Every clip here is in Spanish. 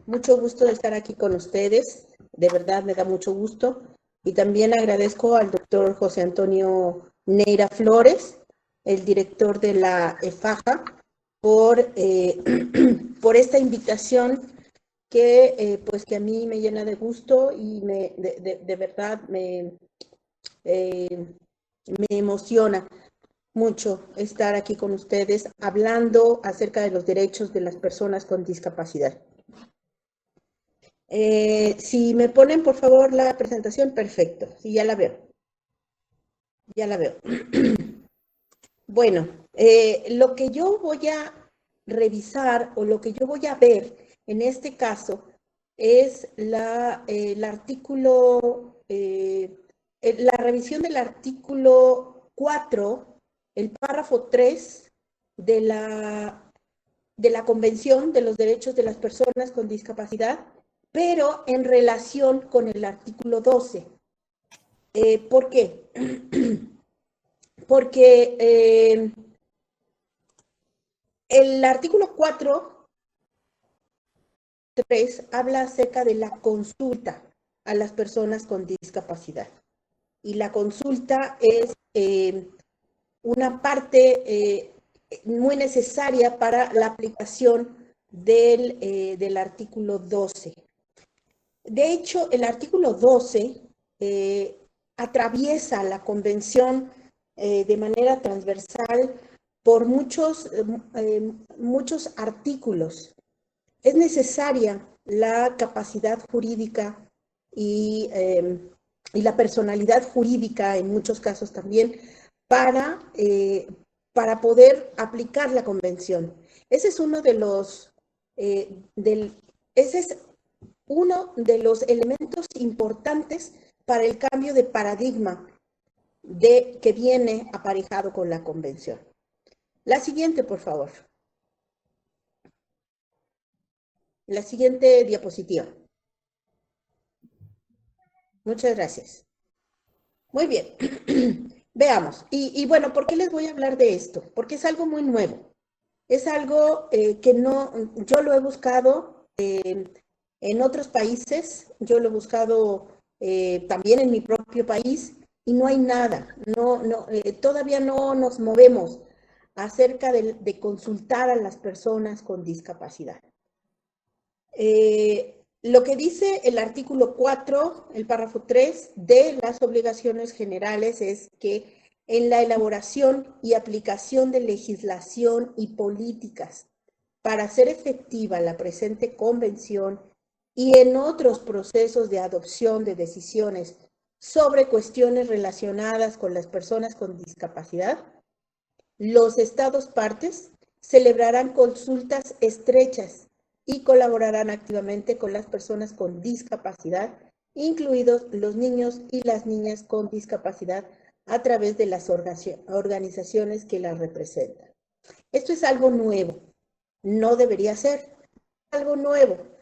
Mucho gusto de estar aquí con ustedes, de verdad me da mucho gusto. Y también agradezco al doctor José Antonio Neira Flores, el director de la EFAJA, por, por esta invitación que, pues que a mí me llena de gusto y de verdad me emociona mucho estar aquí con ustedes hablando acerca de los derechos de las personas con discapacidad. Si me ponen, por favor, la presentación, perfecto. Sí, ya la veo. Ya la veo. Bueno, lo que yo voy a revisar o lo que yo voy a ver en este caso es el artículo, la revisión del artículo 4, el párrafo 3 de la Convención de los Derechos de las Personas con Discapacidad, pero en relación con el artículo 12. ¿Por qué? Porque el artículo 4.3 habla acerca de la consulta a las personas con discapacidad. Y la consulta es una parte muy necesaria para la aplicación del artículo 12. De hecho, el artículo 12 atraviesa la convención de manera transversal por muchos artículos. Es necesaria la capacidad jurídica y la personalidad jurídica, en muchos casos también, para poder aplicar la convención. Ese es uno de los, ese es uno de los elementos importantes para el cambio de paradigma que viene aparejado con la convención. La siguiente, por favor. La siguiente diapositiva. Muchas gracias. Muy bien. Veamos. Y bueno, ¿por qué les voy a hablar de esto? Porque es algo muy nuevo. Es algo que no, yo lo he buscado en otros países, yo lo he buscado también en mi propio país y no hay nada, todavía no nos movemos acerca de consultar a las personas con discapacidad. Lo que dice el artículo 4, el párrafo 3 de las obligaciones generales es que en la elaboración y aplicación de legislación y políticas para hacer efectiva la presente convención y en otros procesos de adopción de decisiones sobre cuestiones relacionadas con las personas con discapacidad, los estados partes celebrarán consultas estrechas y colaborarán activamente con las personas con discapacidad, incluidos los niños y las niñas con discapacidad, a través de las organizaciones que las representan. Esto es algo nuevo, no debería ser algo nuevo.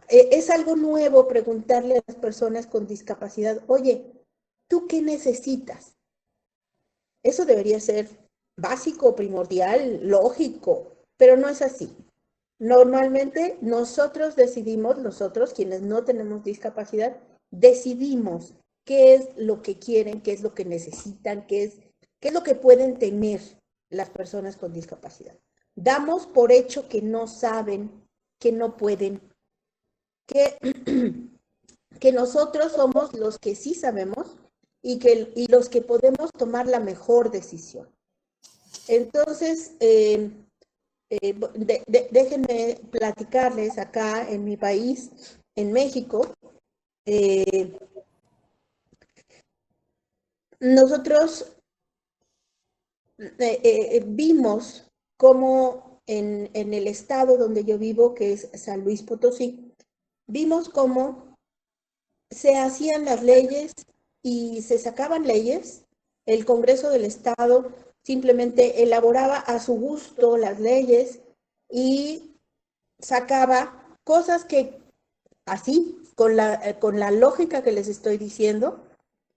Es algo nuevo preguntarle a las personas con discapacidad, oye, ¿tú qué necesitas? Eso debería ser básico, primordial, lógico, pero no es así. Normalmente nosotros decidimos, nosotros quienes no tenemos discapacidad, decidimos qué es lo que quieren, qué es lo que necesitan, qué es ¿Qué es lo que pueden tener las personas con discapacidad? Damos por hecho que no saben, que no pueden, que, que nosotros somos los que sí sabemos y los que podemos tomar la mejor decisión. Entonces, déjenme platicarles acá en mi país, en México, nosotros vimos cómo en el estado donde yo vivo, que es San Luis Potosí, vimos cómo se hacían las leyes y se sacaban leyes. El Congreso del Estado simplemente elaboraba a su gusto las leyes y sacaba cosas que así, con la lógica que les estoy diciendo,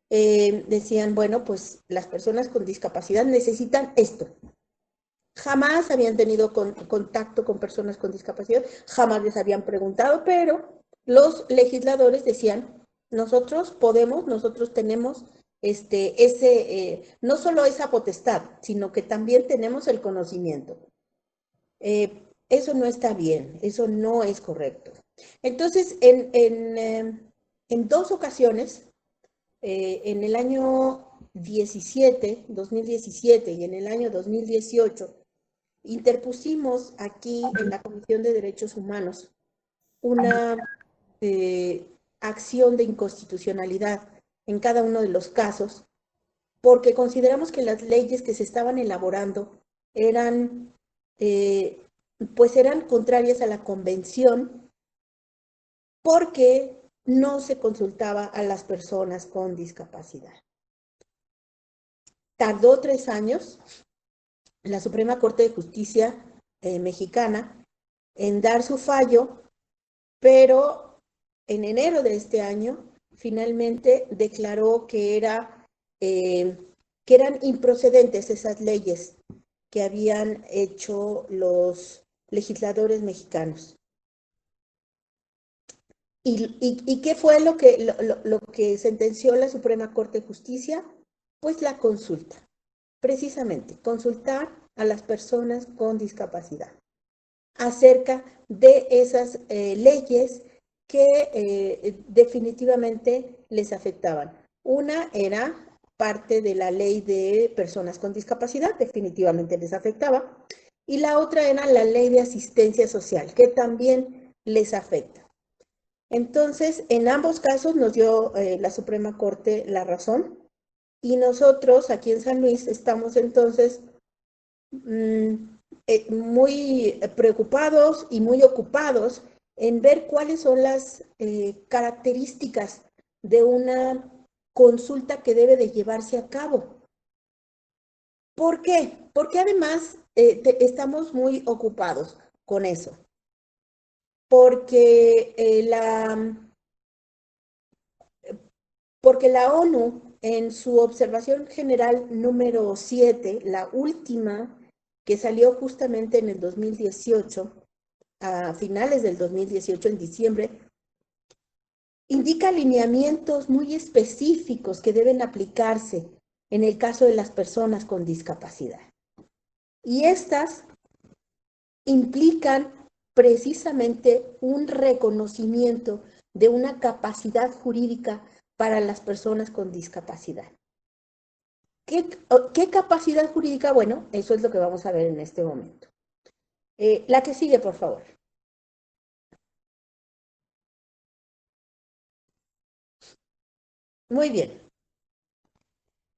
decían, bueno, pues las personas con discapacidad necesitan esto. Jamás habían tenido contacto con personas con discapacidad, jamás les habían preguntado, pero los legisladores decían, nosotros podemos, nosotros tenemos no solo esa potestad, sino que también tenemos el conocimiento. Eso no está bien, eso no es correcto. Entonces, en dos ocasiones, en el año 2017 y en el año 2018, interpusimos aquí en la Comisión de Derechos Humanos una acción de inconstitucionalidad en cada uno de los casos, porque consideramos que las leyes que se estaban elaborando eran, pues eran contrarias a la convención, porque no se consultaba a las personas con discapacidad. Tardó 3 años la Suprema Corte de Justicia mexicana en dar su fallo, pero en enero de este año finalmente declaró que eran improcedentes esas leyes que habían hecho los legisladores mexicanos. ¿Y qué fue lo que sentenció la Suprema Corte de Justicia? Pues la consulta, precisamente, consultar a las personas con discapacidad acerca de esas leyes que definitivamente les afectaban. Una era parte de la ley de personas con discapacidad, definitivamente les afectaba, y la otra era la ley de asistencia social, que también les afecta. Entonces, en ambos casos nos dio la Suprema Corte la razón y nosotros aquí en San Luis estamos entonces muy preocupados y muy ocupados en ver cuáles son las características de una consulta que debe de llevarse a cabo. ¿Por qué? Porque además estamos muy ocupados con eso. Porque la ONU, en su observación general número 7, la última que salió justamente en el 2018, a finales del 2018, en diciembre, indica lineamientos muy específicos que deben aplicarse en el caso de las personas con discapacidad. Y estas implican precisamente un reconocimiento de una capacidad jurídica para las personas con discapacidad. ¿Qué capacidad jurídica? Bueno, eso es lo que vamos a ver en este momento. La que sigue, por favor. Muy bien.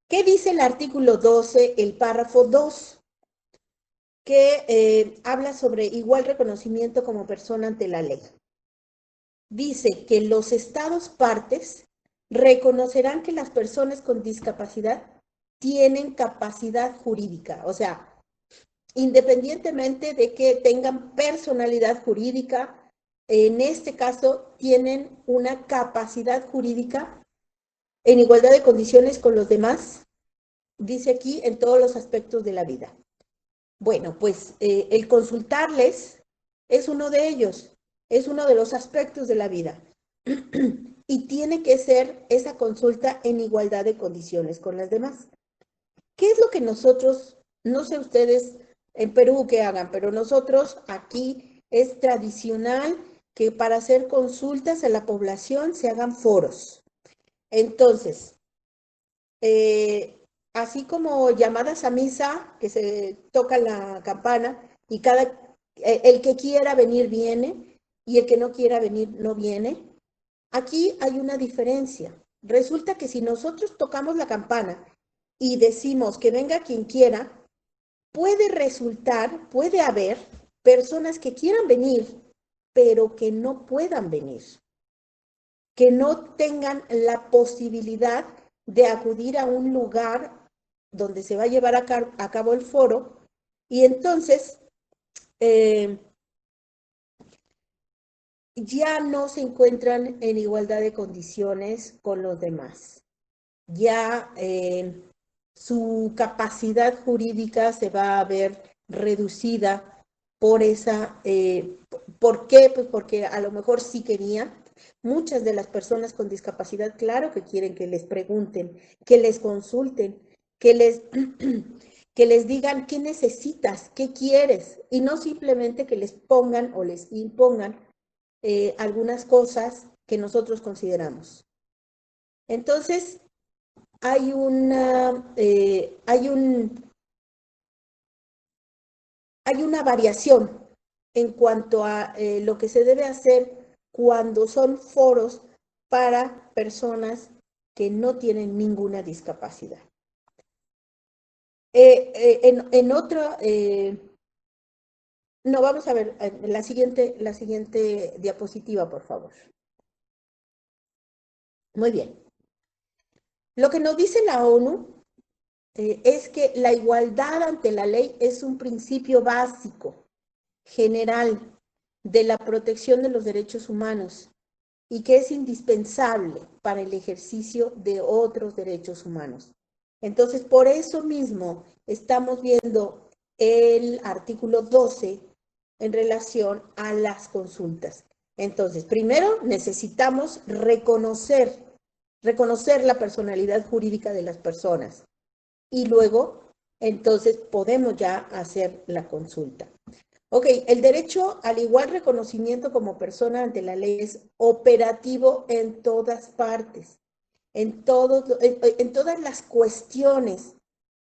¿Qué dice el artículo 12, el párrafo 2? Que habla sobre igual reconocimiento como persona ante la ley. Dice que los estados partes reconocerán que las personas con discapacidad tienen capacidad jurídica, o sea, independientemente de que tengan personalidad jurídica, en este caso tienen una capacidad jurídica en igualdad de condiciones con los demás, dice aquí, en todos los aspectos de la vida. Bueno, pues el consultarles es uno de ellos, es uno de los aspectos de la vida. Y tiene que ser esa consulta en igualdad de condiciones con las demás. ¿Qué es lo que nosotros, no sé ustedes en Perú qué hagan, pero nosotros aquí es tradicional que para hacer consultas a la población se hagan foros? Entonces, así como llamadas a misa, que se toca la campana y el que quiera venir viene y el que no quiera venir no viene, aquí hay una diferencia. Resulta que si nosotros tocamos la campana y decimos que venga quien quiera, puede haber personas que quieran venir, pero que no puedan venir, que no tengan la posibilidad de acudir a un lugar donde se va a llevar a cabo el foro, y entonces eh, ya no se encuentran en igualdad de condiciones con los demás. Ya su capacidad jurídica se va a ver reducida por esa, ¿por qué? Pues porque a lo mejor sí querían. Muchas de las personas con discapacidad, claro que quieren que les pregunten, que les consulten, que les, que les digan qué necesitas, qué quieres, y no simplemente que les pongan o les impongan algunas cosas que nosotros consideramos. Entonces, hay una, hay una variación en cuanto a lo que se debe hacer cuando son foros para personas que no tienen ninguna discapacidad. En otro, no, vamos a ver la siguiente diapositiva, por favor. Muy bien. Lo que nos dice la ONU es que la igualdad ante la ley es un principio básico, general, de la protección de los derechos humanos y que es indispensable para el ejercicio de otros derechos humanos. Entonces, por eso mismo estamos viendo el artículo 12 en relación a las consultas. Entonces, primero necesitamos reconocer la personalidad jurídica de las personas y luego, entonces, podemos ya hacer la consulta. Ok, el derecho al igual reconocimiento como persona ante la ley es operativo en todas partes, en todas las cuestiones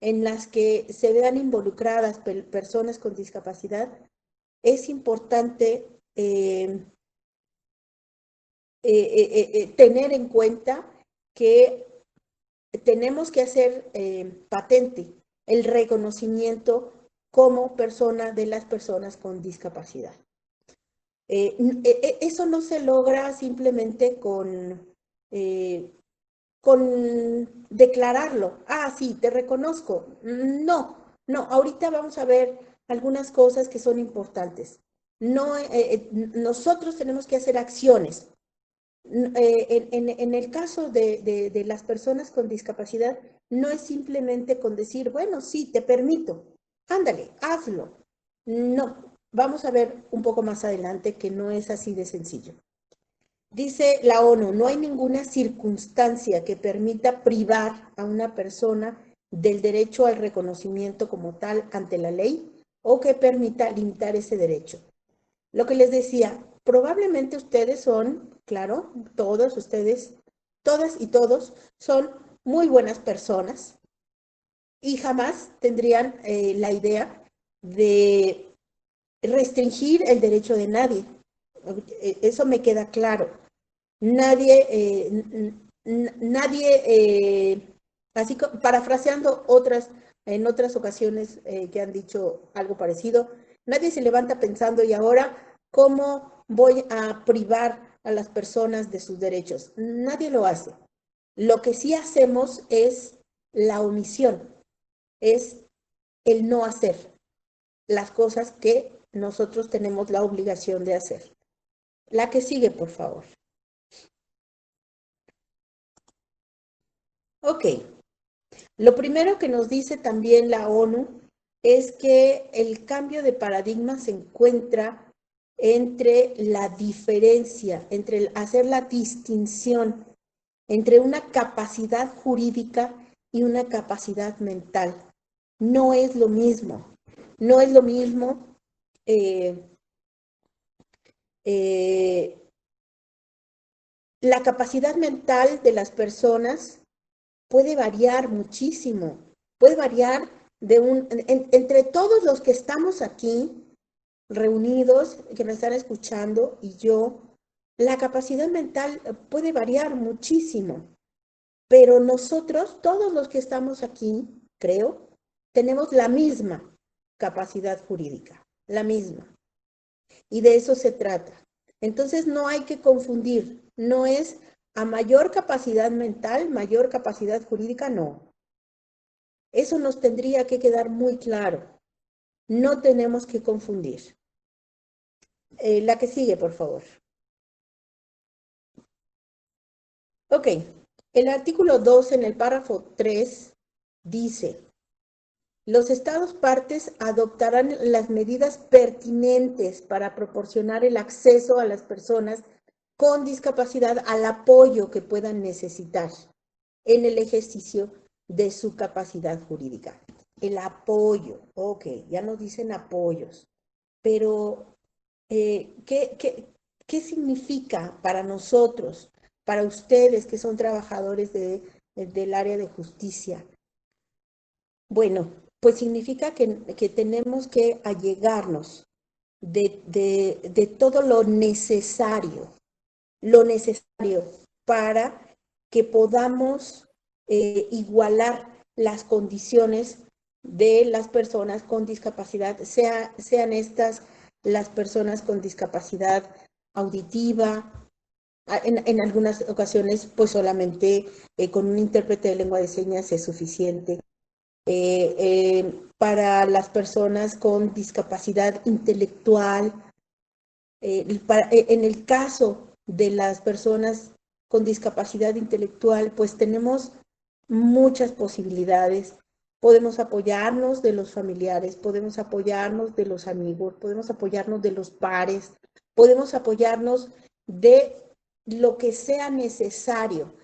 en las que se vean involucradas personas con discapacidad. Es importante tener en cuenta que tenemos que hacer patente el reconocimiento como persona de las personas con discapacidad. Eso no se logra simplemente con declararlo. Ah, sí, te reconozco. No, no, ahorita vamos a ver algunas cosas que son importantes. No, nosotros tenemos que hacer acciones. En el caso de las personas con discapacidad, no es simplemente con decir, bueno, sí, te permito, ándale, hazlo. No, vamos a ver un poco más adelante que no es así de sencillo. Dice la ONU, no hay ninguna circunstancia que permita privar a una persona del derecho al reconocimiento como tal ante la ley o que permita limitar ese derecho. Lo que les decía, probablemente ustedes son, claro, todos ustedes, todas y todos, son muy buenas personas y jamás tendrían la idea de restringir el derecho de nadie. Eso me queda claro. Nadie, nadie, así parafraseando en otras ocasiones que han dicho algo parecido, nadie se levanta pensando, y ahora, ¿cómo voy a privar a las personas de sus derechos? Nadie lo hace. Lo que sí hacemos es la omisión, es el no hacer las cosas que nosotros tenemos la obligación de hacer. La que sigue, por favor. Ok. Lo primero que nos dice también la ONU es que el cambio de paradigma se encuentra entre la diferencia, entre hacer la distinción entre una capacidad jurídica y una capacidad mental. No es lo mismo. No es lo mismo. La capacidad mental de las personas puede variar muchísimo. Puede variar entre todos los que estamos aquí reunidos, que me están escuchando, y yo, la capacidad mental puede variar muchísimo. Pero nosotros, todos los que estamos aquí, creo, tenemos la misma capacidad jurídica, la misma. Y de eso se trata. Entonces no hay que confundir, no es a mayor capacidad mental, mayor capacidad jurídica, no. Eso nos tendría que quedar muy claro. No tenemos que confundir. La que sigue, por favor. Ok, el artículo 2 en el párrafo 3 dice: los Estados partes adoptarán las medidas pertinentes para proporcionar el acceso a las personas con discapacidad al apoyo que puedan necesitar en el ejercicio de su capacidad jurídica. El apoyo, ok, ya nos dicen apoyos, pero ¿qué significa para nosotros, para ustedes que son trabajadores del área de justicia? Bueno, pues significa que tenemos que allegarnos de todo lo necesario para que podamos igualar las condiciones de las personas con discapacidad, sean estas las personas con discapacidad auditiva, en algunas ocasiones pues solamente con un intérprete de lengua de señas es suficiente. Para las personas con discapacidad intelectual, en el caso de las personas con discapacidad intelectual, pues tenemos muchas posibilidades. Podemos apoyarnos de los familiares, podemos apoyarnos de los amigos, podemos apoyarnos de los pares, podemos apoyarnos de lo que sea necesario.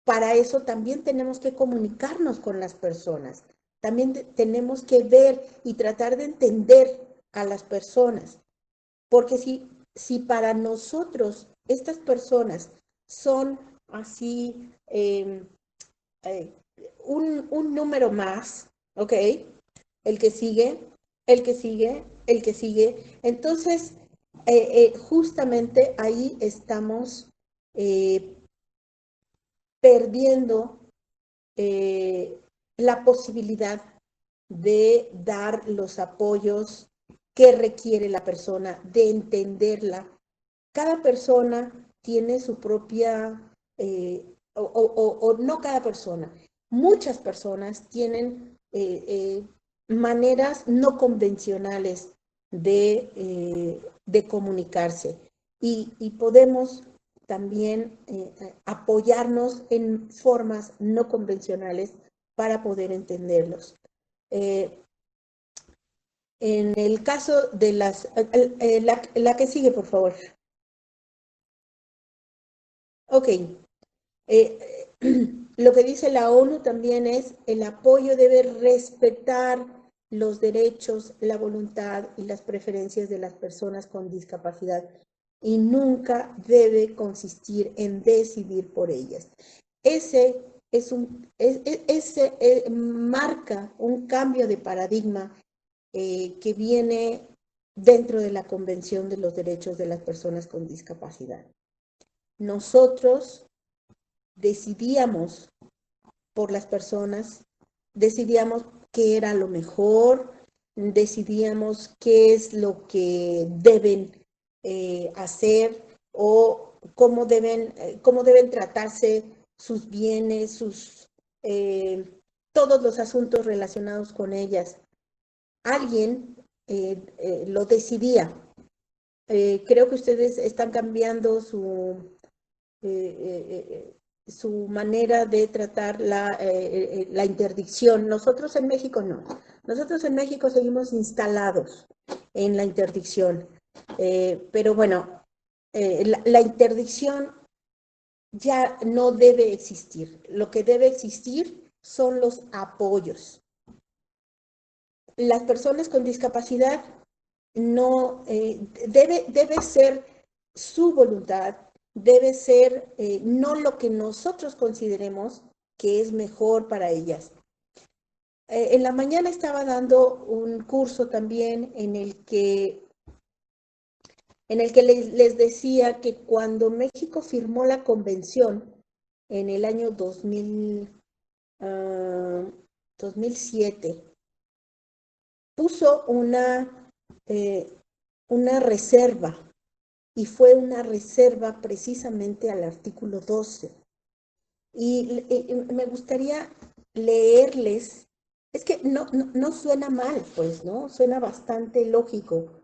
Para eso también tenemos que comunicarnos con las personas. También tenemos que ver y tratar de entender a las personas. Porque si para nosotros estas personas son así un número más, ¿ok? El que sigue, el que sigue, el que sigue. Entonces, justamente ahí estamos perdiendo la posibilidad de dar los apoyos que requiere la persona, de entenderla. Cada persona tiene su propia, o no cada persona, muchas personas tienen maneras no convencionales de comunicarse y podemos también apoyarnos en formas no convencionales para poder entenderlos. En el caso de la que sigue, por favor. Ok. Lo que dice la ONU también es: el apoyo debe respetar los derechos, la voluntad y las preferencias de las personas con discapacidad y nunca debe consistir en decidir por ellas. Ese marca un cambio de paradigma que viene dentro de la Convención de los Derechos de las Personas con Discapacidad. Nosotros decidíamos por las personas, decidíamos qué era lo mejor, decidíamos qué es lo que deben hacer o cómo deben tratarse sus bienes, todos los asuntos relacionados con ellas. Alguien lo decidía. Creo que ustedes están cambiando su manera de tratar la interdicción. Nosotros en México no. Nosotros en México seguimos instalados en la interdicción. Pero bueno, la interdicción ya no debe existir. Lo que debe existir son los apoyos. Las personas con discapacidad no debe ser su voluntad, debe ser no lo que nosotros consideremos que es mejor para ellas. En la mañana estaba dando un curso también en el que les decía que cuando México firmó la convención en el año 2007, puso una reserva, y fue una reserva precisamente al artículo 12. Y me gustaría leerles, es que no suena mal, pues, ¿no? Suena bastante lógico,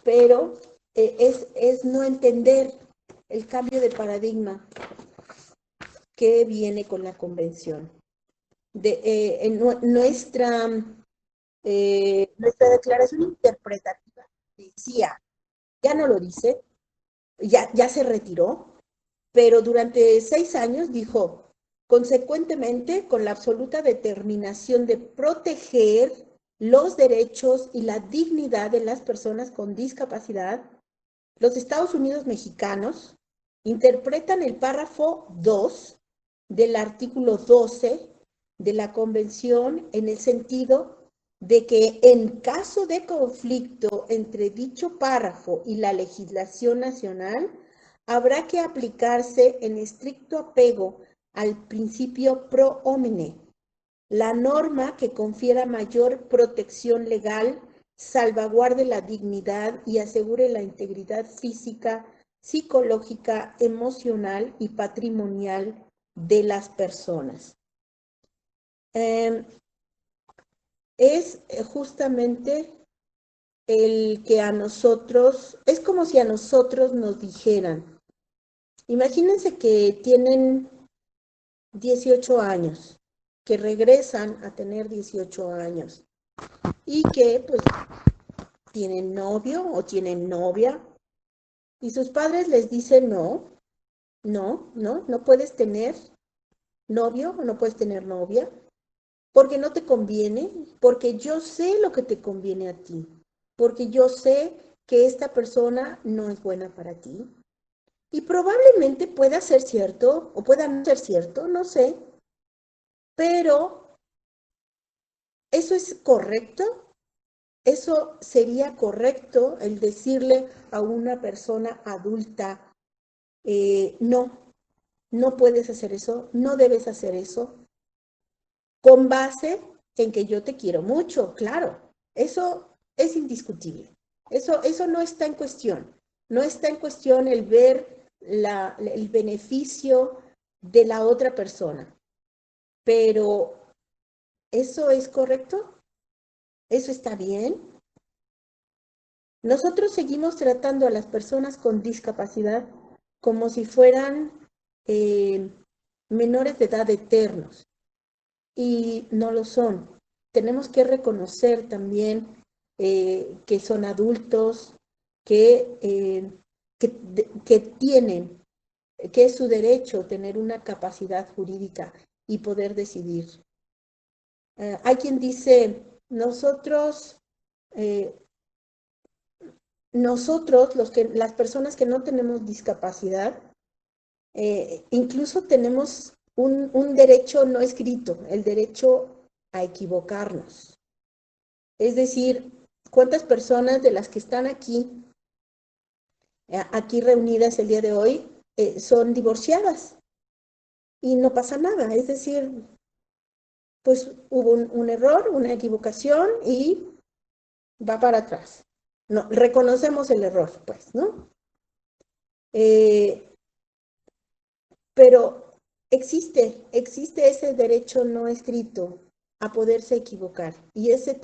pero es no entender el cambio de paradigma que viene con la convención. Nuestra declaración interpretativa decía, ya no lo dice, ya se retiró, pero durante 6 años dijo, consecuentemente, con la absoluta determinación de proteger los derechos y la dignidad de las personas con discapacidad, los Estados Unidos mexicanos interpretan el párrafo 2 del artículo 12 de la Convención en el sentido de que en caso de conflicto entre dicho párrafo y la legislación nacional, habrá que aplicarse en estricto apego al principio pro homine, la norma que confiera mayor protección legal, salvaguarde la dignidad y asegure la integridad física, psicológica, emocional y patrimonial de las personas. Es justamente el que a nosotros, es como si a nosotros nos dijeran, imagínense que tienen 18 años, que regresan a tener 18 años y que pues tienen novio o tienen novia y sus padres les dicen no puedes tener novio o no puedes tener novia porque no te conviene, porque yo sé lo que te conviene a ti, porque yo sé que esta persona no es buena para ti. Y probablemente pueda ser cierto o pueda no ser cierto, no sé, pero ¿eso es correcto? ¿Eso sería correcto el decirle a una persona adulta, no puedes hacer eso, no debes hacer eso, con base en que yo te quiero mucho? Claro, eso es indiscutible. Eso no está en cuestión. No está en cuestión el ver el beneficio de la otra persona. Pero, ¿eso es correcto? ¿Eso está bien? Nosotros seguimos tratando a las personas con discapacidad como si fueran menores de edad eternos, y no lo son. Tenemos que reconocer también que son adultos, que, que tienen, que es su derecho tener una capacidad jurídica y poder decidir. Hay quien dice, nosotros las personas que no tenemos discapacidad, incluso tenemos un derecho no escrito, el derecho a equivocarnos. Es decir, ¿cuántas personas de las que están aquí reunidas el día de hoy, son divorciadas? Y no pasa nada, es decir, pues hubo un error, una equivocación y va para atrás. No, reconocemos el error, pues, ¿no? Pero existe ese derecho no escrito a poderse equivocar, y ese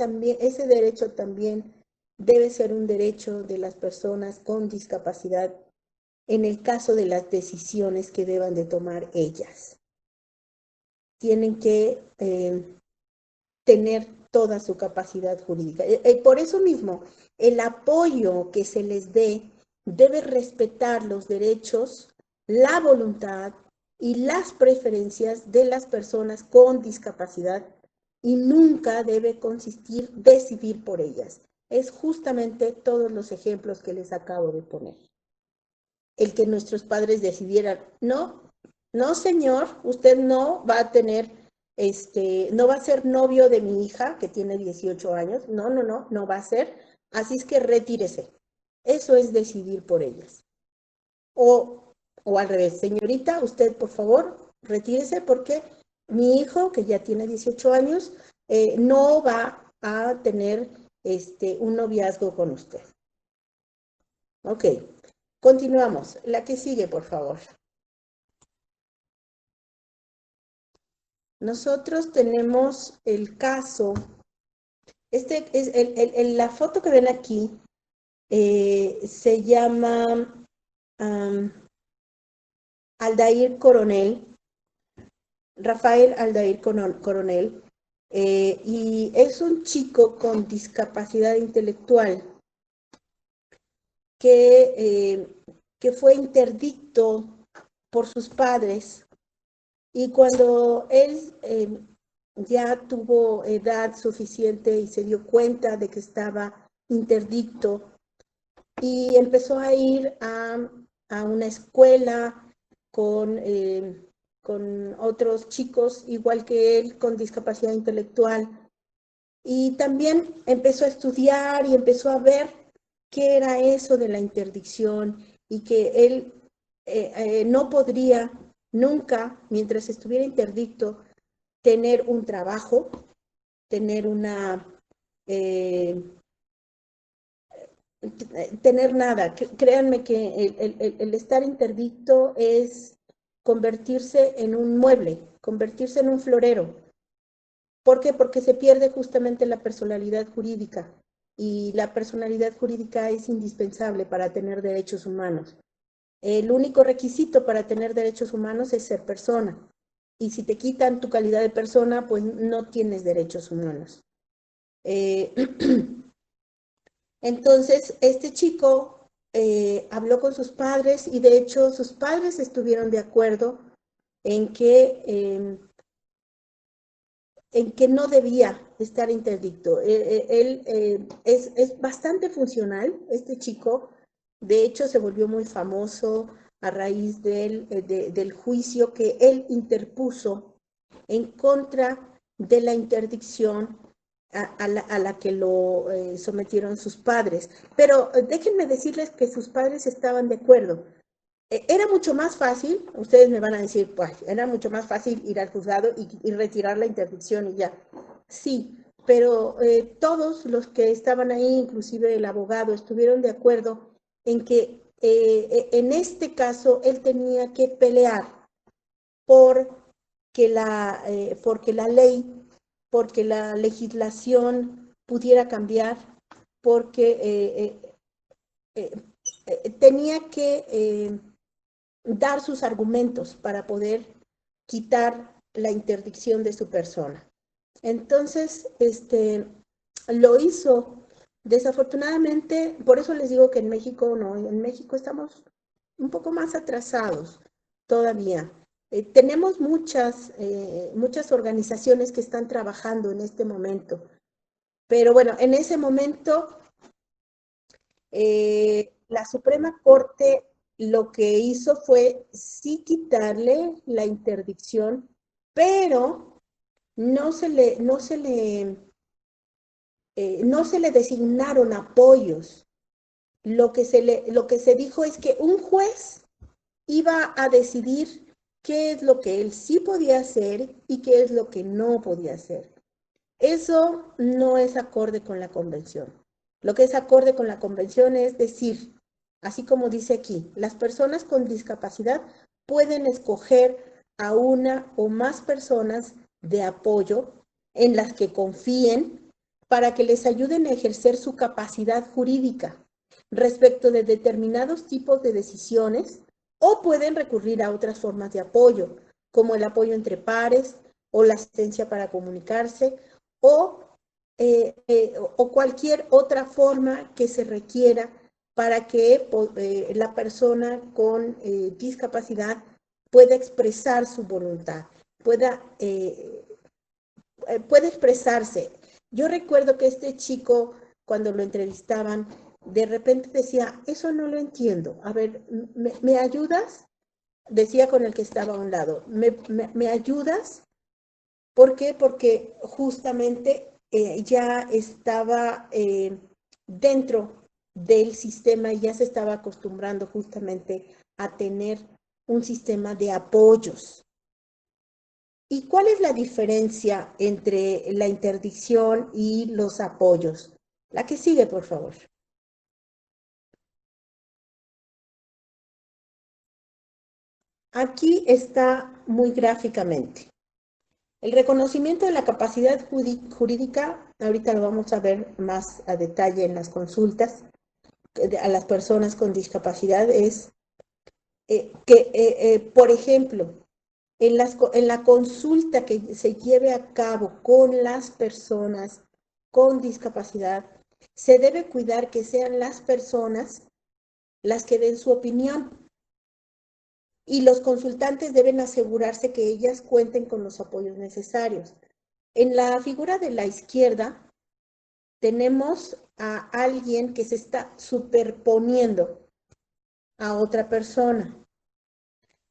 derecho también debe ser un derecho de las personas con discapacidad en el caso de las decisiones que deban de tomar ellas. Tienen que tener toda su capacidad jurídica. Por eso mismo, el apoyo que se les dé debe respetar los derechos, la voluntad y las preferencias de las personas con discapacidad y nunca debe consistir decidir por ellas. Es justamente todos los ejemplos que les acabo de poner. El que nuestros padres decidieran, no, no señor, usted no va a tener, no va a ser novio de mi hija que tiene 18 años, no, no, no, no va a ser, así es que retírese. Eso es decidir por ellas. O al revés, señorita, usted por favor, retírese porque mi hijo, que ya tiene 18 años, no va a tener un noviazgo con usted. Ok, continuamos. La que sigue, por favor. Nosotros tenemos el caso, la foto que ven aquí se llama Aldair Coronel, Rafael Aldair Coronel, y es un chico con discapacidad intelectual que fue interdicto por sus padres y cuando él ya tuvo edad suficiente y se dio cuenta de que estaba interdicto y empezó a ir a una escuela con otros chicos igual que él con discapacidad intelectual y también empezó a estudiar y empezó a ver qué era eso de la interdicción y que él no podría nunca, mientras estuviera interdicto, tener un trabajo, tener tener nada. Créanme que el estar interdicto es convertirse en un mueble, convertirse en un florero. ¿Por qué? Porque se pierde justamente la personalidad jurídica y la personalidad jurídica es indispensable para tener derechos humanos. El único requisito para tener derechos humanos es ser persona. Y si te quitan tu calidad de persona, pues no tienes derechos humanos. Entonces, este chico habló con sus padres y de hecho sus padres estuvieron de acuerdo en que no debía estar interdicto. Él es bastante funcional, este chico. De hecho, se volvió muy famoso a raíz del juicio que él interpuso en contra de la interdicción a la que lo sometieron sus padres. Pero déjenme decirles que sus padres estaban de acuerdo. Era mucho más fácil, ustedes me van a decir, pues, era mucho más fácil ir al juzgado y retirar la interdicción y ya. Sí, pero todos los que estaban ahí, inclusive el abogado, estuvieron de acuerdo en que en este caso él tenía que pelear por porque la ley, porque la legislación pudiera cambiar, porque tenía que dar sus argumentos para poder quitar la interdicción de su persona. Entonces, lo hizo. Desafortunadamente, por eso les digo que en México no, en México estamos un poco más atrasados todavía. Tenemos muchas organizaciones que están trabajando en este momento, pero bueno, en ese momento la Suprema Corte lo que hizo fue sí quitarle la interdicción, pero no se le designaron apoyos. Lo que se dijo es que un juez iba a decidir qué es lo que él sí podía hacer y qué es lo que no podía hacer. Eso no es acorde con la convención. Lo que es acorde con la convención es decir, así como dice aquí, las personas con discapacidad pueden escoger a una o más personas de apoyo en las que confíen para que les ayuden a ejercer su capacidad jurídica respecto de determinados tipos de decisiones o pueden recurrir a otras formas de apoyo, como el apoyo entre pares o la asistencia para comunicarse o, o cualquier otra forma que se requiera para que la persona con discapacidad pueda expresar su voluntad, pueda expresarse. Yo recuerdo que este chico, cuando lo entrevistaban, de repente decía, eso no lo entiendo. A ver, ¿me ayudas? Decía con el que estaba a un lado, ¿me ayudas? ¿Por qué? Porque justamente ya estaba dentro del sistema y ya se estaba acostumbrando justamente a tener un sistema de apoyos. ¿Y cuál es la diferencia entre la interdicción y los apoyos? La que sigue, por favor. Aquí está muy gráficamente. El reconocimiento de la capacidad jurídica, ahorita lo vamos a ver más a detalle en las consultas a las personas con discapacidad, es por ejemplo, en la consulta que se lleve a cabo con las personas con discapacidad, se debe cuidar que sean las personas las que den su opinión y los consultantes deben asegurarse que ellas cuenten con los apoyos necesarios. En la figura de la izquierda tenemos a alguien que se está superponiendo a otra persona.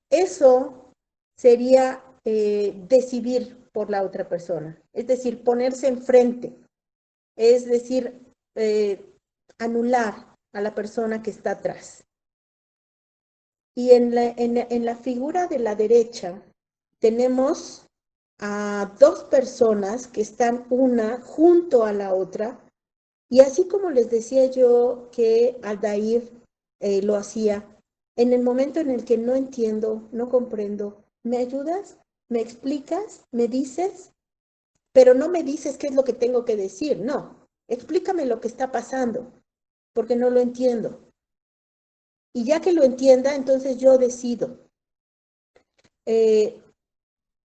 Eso sería decidir por la otra persona, es decir, ponerse enfrente, es decir, anular a la persona que está atrás. Y en la figura de la derecha tenemos a dos personas que están una junto a la otra, y así como les decía yo que Aldair lo hacía, en el momento en el que no entiendo, no comprendo, ¿me ayudas? ¿Me explicas? ¿Me dices? Pero no me dices qué es lo que tengo que decir, no, explícame lo que está pasando, porque no lo entiendo. Y ya que lo entienda, entonces yo decido. Eh,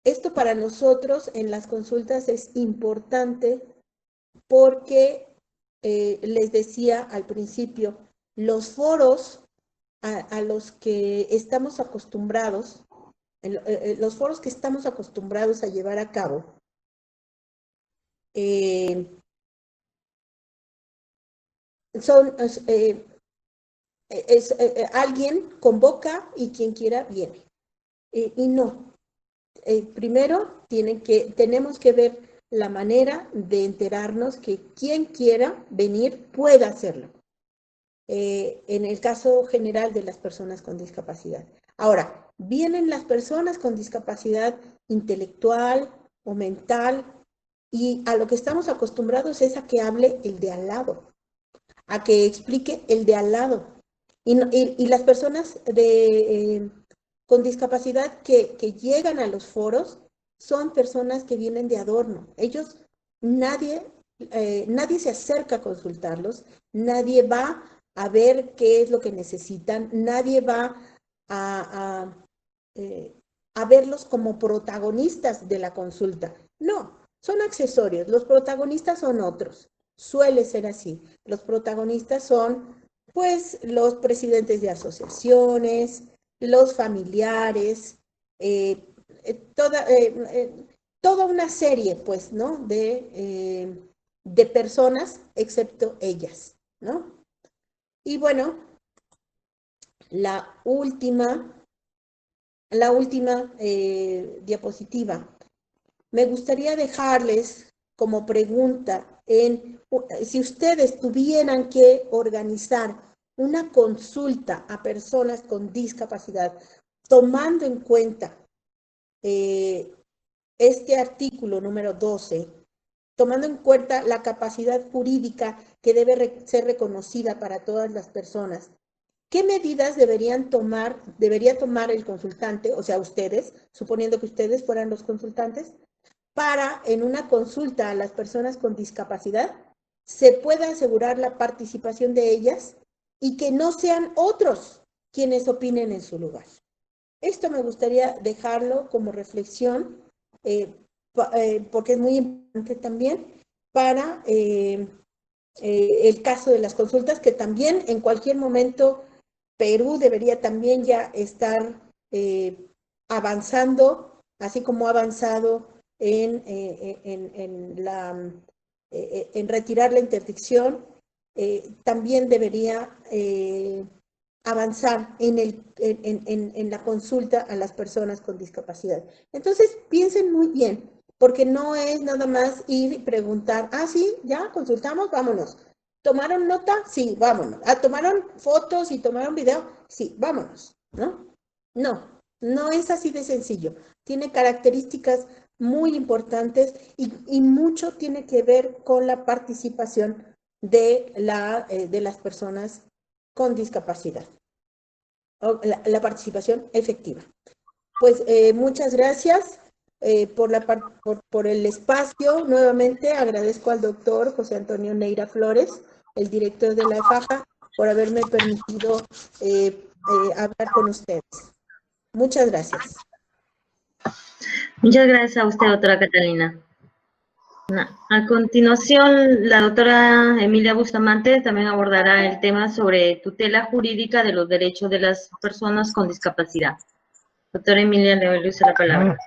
Esto para nosotros en las consultas es importante porque les decía al principio, los foros a los que estamos acostumbrados, los foros que estamos acostumbrados a llevar a cabo, son, alguien convoca y quien quiera viene. Y no, primero tenemos que ver la manera de enterarnos que quien quiera venir pueda hacerlo. En el caso general de las personas con discapacidad. Ahora, vienen las personas con discapacidad intelectual o mental y a lo que estamos acostumbrados es a que hable el de al lado, a que explique el de al lado. Y las personas con discapacidad que llegan a los foros son personas que vienen de adorno. Ellos, nadie se acerca a consultarlos, nadie va a ver qué es lo que necesitan, nadie va a, a, a verlos como protagonistas de la consulta. No, son accesorios, los protagonistas son otros. Suele ser así. Los protagonistas son, pues, los presidentes de asociaciones, los familiares, eh, toda, toda una serie, pues, ¿no? De personas, excepto ellas, ¿no? Y bueno, la última, diapositiva. Me gustaría dejarles como pregunta si ustedes tuvieran que organizar una consulta a personas con discapacidad, tomando en cuenta este artículo número 12, tomando en cuenta la capacidad jurídica que debe ser reconocida para todas las personas, ¿qué medidas debería tomar el consultante, o sea, ustedes, suponiendo que ustedes fueran los consultantes, para en una consulta a las personas con discapacidad se pueda asegurar la participación de ellas y que no sean otros quienes opinen en su lugar? Esto me gustaría dejarlo como reflexión, porque es muy importante también para el caso de las consultas, que también en cualquier momento Perú debería también ya estar avanzando, así como ha avanzado en retirar la interdicción, también debería avanzar en la consulta a las personas con discapacidad. Entonces, piensen muy bien, porque no es nada más ir y preguntar, ah, sí, ya consultamos, vámonos. ¿Tomaron nota? Sí, vámonos. Ah, ¿tomaron fotos y tomaron video? Sí, vámonos, ¿no? No, no es así de sencillo. Tiene características muy importantes y mucho tiene que ver con la participación de las personas con discapacidad, o la participación efectiva. Pues muchas gracias por el espacio. Nuevamente agradezco al doctor José Antonio Neira Flores, el director de la FAJA, por haberme permitido hablar con ustedes. Muchas gracias. Muchas gracias a usted, doctora Catalina. A continuación, la doctora Emilia Bustamante también abordará el tema sobre tutela jurídica de los derechos de las personas con discapacidad. Doctora Emilia, le doy la palabra.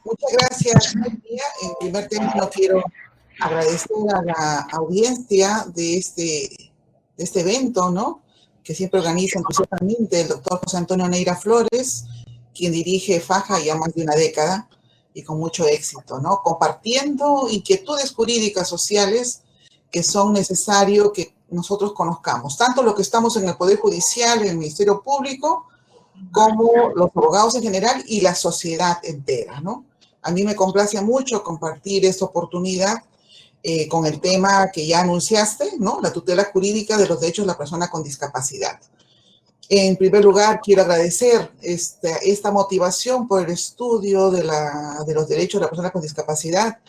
Muchas gracias, Emilia. En primer término, quiero agradecer a la audiencia de este evento, ¿no? Que siempre organiza entusiastamente el doctor José Antonio Neira Flores, quien dirige FAJA ya más de una década y con mucho éxito, ¿no? Compartiendo inquietudes jurídicas sociales que son necesarios que nosotros conozcamos, tanto los que estamos en el Poder Judicial, en el Ministerio Público, como los abogados en general y la sociedad entera, ¿no? A mí me complace mucho compartir esta oportunidad con el tema que ya anunciaste, ¿no? La tutela jurídica de los derechos de la persona con discapacidad. En primer lugar, quiero agradecer esta motivación por el estudio de los derechos de la persona con discapacidad.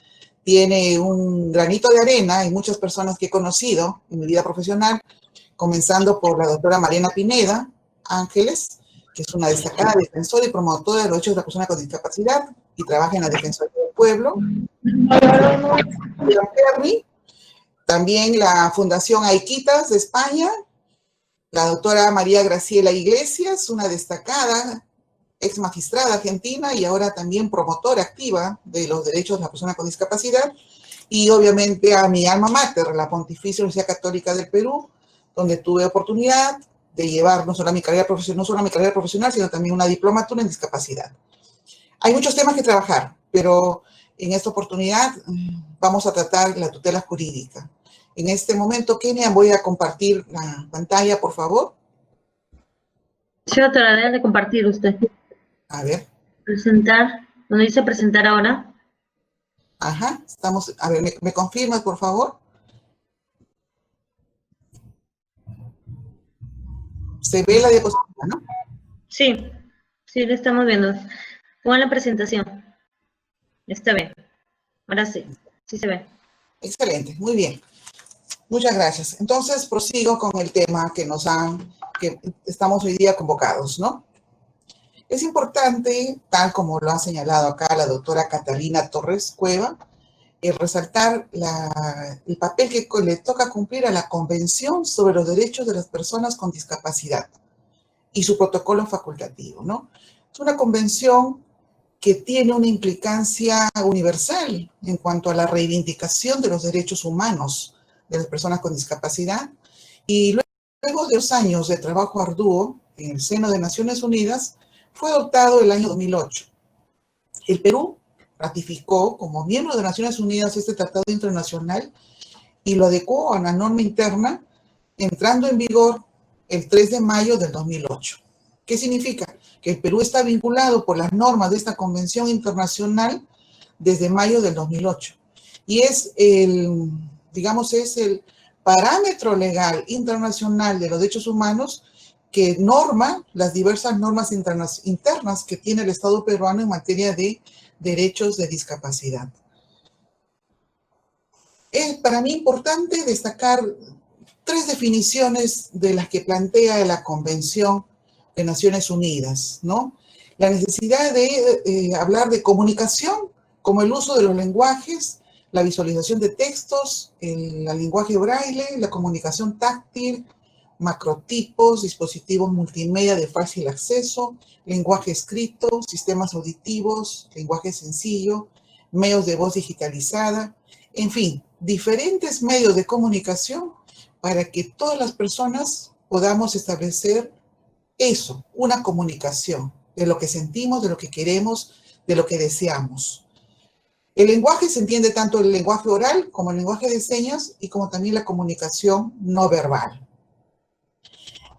Tiene un granito de arena en muchas personas que he conocido en mi vida profesional, comenzando por la doctora Mariana Pineda Ángeles, que es una destacada defensora y promotora de los derechos de la persona con discapacidad y trabaja en la Defensoría del Pueblo. También la Fundación Aiquitas de España, la doctora María Graciela Iglesias, una destacada ex magistrada argentina y ahora también promotora activa de los derechos de la persona con discapacidad, y obviamente a mi alma mater, la Pontificia Universidad Católica del Perú, donde tuve oportunidad de llevar no solo mi carrera profesional, sino también una diplomatura en discapacidad. Hay muchos temas que trabajar, pero en esta oportunidad vamos a tratar la tutela jurídica. En este momento, Kenia, voy a compartir la pantalla, por favor. Sí, doctora, debe compartir usted. A ver. Presentar, ¿dónde dice presentar ahora? Ajá, estamos, a ver, ¿me confirmas, por favor? Se ve la diapositiva, ¿no? Sí, sí, lo estamos viendo. Pongan la presentación. Está bien. Ahora sí, sí se ve. Excelente, muy bien. Muchas gracias. Entonces, prosigo con el tema que estamos hoy día convocados, ¿no? Es importante, tal como lo ha señalado acá la doctora Catalina Torres Cueva, resaltar el papel que le toca cumplir a la Convención sobre los Derechos de las Personas con Discapacidad y su protocolo facultativo, ¿no? Es una convención que tiene una implicancia universal en cuanto a la reivindicación de los derechos humanos de las personas con discapacidad, y luego de 2 años de trabajo arduo en el seno de Naciones Unidas, fue adoptado el año 2008. El Perú ratificó como miembro de Naciones Unidas este tratado internacional y lo adecuó a la norma interna, entrando en vigor el 3 de mayo del 2008. ¿Qué significa? Que el Perú está vinculado por las normas de esta convención internacional desde mayo del 2008. Y es el parámetro legal internacional de los derechos humanos que norma las diversas normas internas que tiene el Estado peruano en materia de derechos de discapacidad. Es para mí importante destacar 3 definiciones de las que plantea la Convención de Naciones Unidas, ¿no? La necesidad de hablar de comunicación, como el uso de los lenguajes, la visualización de textos, el lenguaje braille, la comunicación táctil, macrotipos, dispositivos multimedia de fácil acceso, lenguaje escrito, sistemas auditivos, lenguaje sencillo, medios de voz digitalizada, en fin, diferentes medios de comunicación para que todas las personas podamos establecer eso, una comunicación de lo que sentimos, de lo que queremos, de lo que deseamos. El lenguaje se entiende tanto el lenguaje oral como el lenguaje de señas y como también la comunicación no verbal.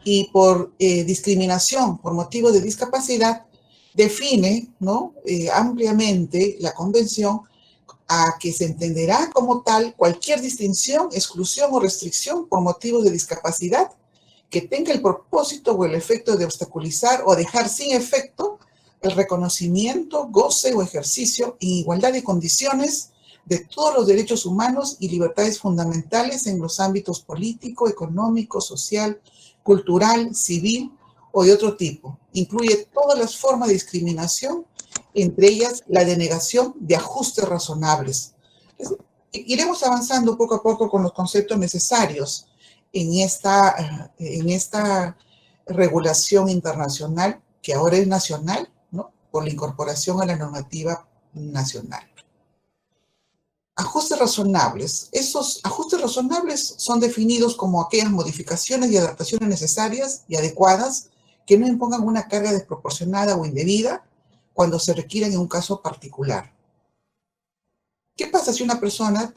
Y por discriminación, por motivo de discapacidad, define, ¿no? Ampliamente la convención a que se entenderá como tal cualquier distinción, exclusión o restricción por motivo de discapacidad que tenga el propósito o el efecto de obstaculizar o dejar sin efecto el reconocimiento, goce o ejercicio en igualdad de condiciones de todos los derechos humanos y libertades fundamentales en los ámbitos político, económico, social, cultural, civil o de otro tipo. Incluye todas las formas de discriminación, entre ellas la denegación de ajustes razonables. Iremos avanzando poco a poco con los conceptos necesarios en esta regulación internacional, que ahora es nacional, ¿no? Por la incorporación a la normativa nacional. Ajustes razonables. Esos ajustes razonables son definidos como aquellas modificaciones y adaptaciones necesarias y adecuadas que no impongan una carga desproporcionada o indebida cuando se requieran en un caso particular. ¿Qué pasa si una persona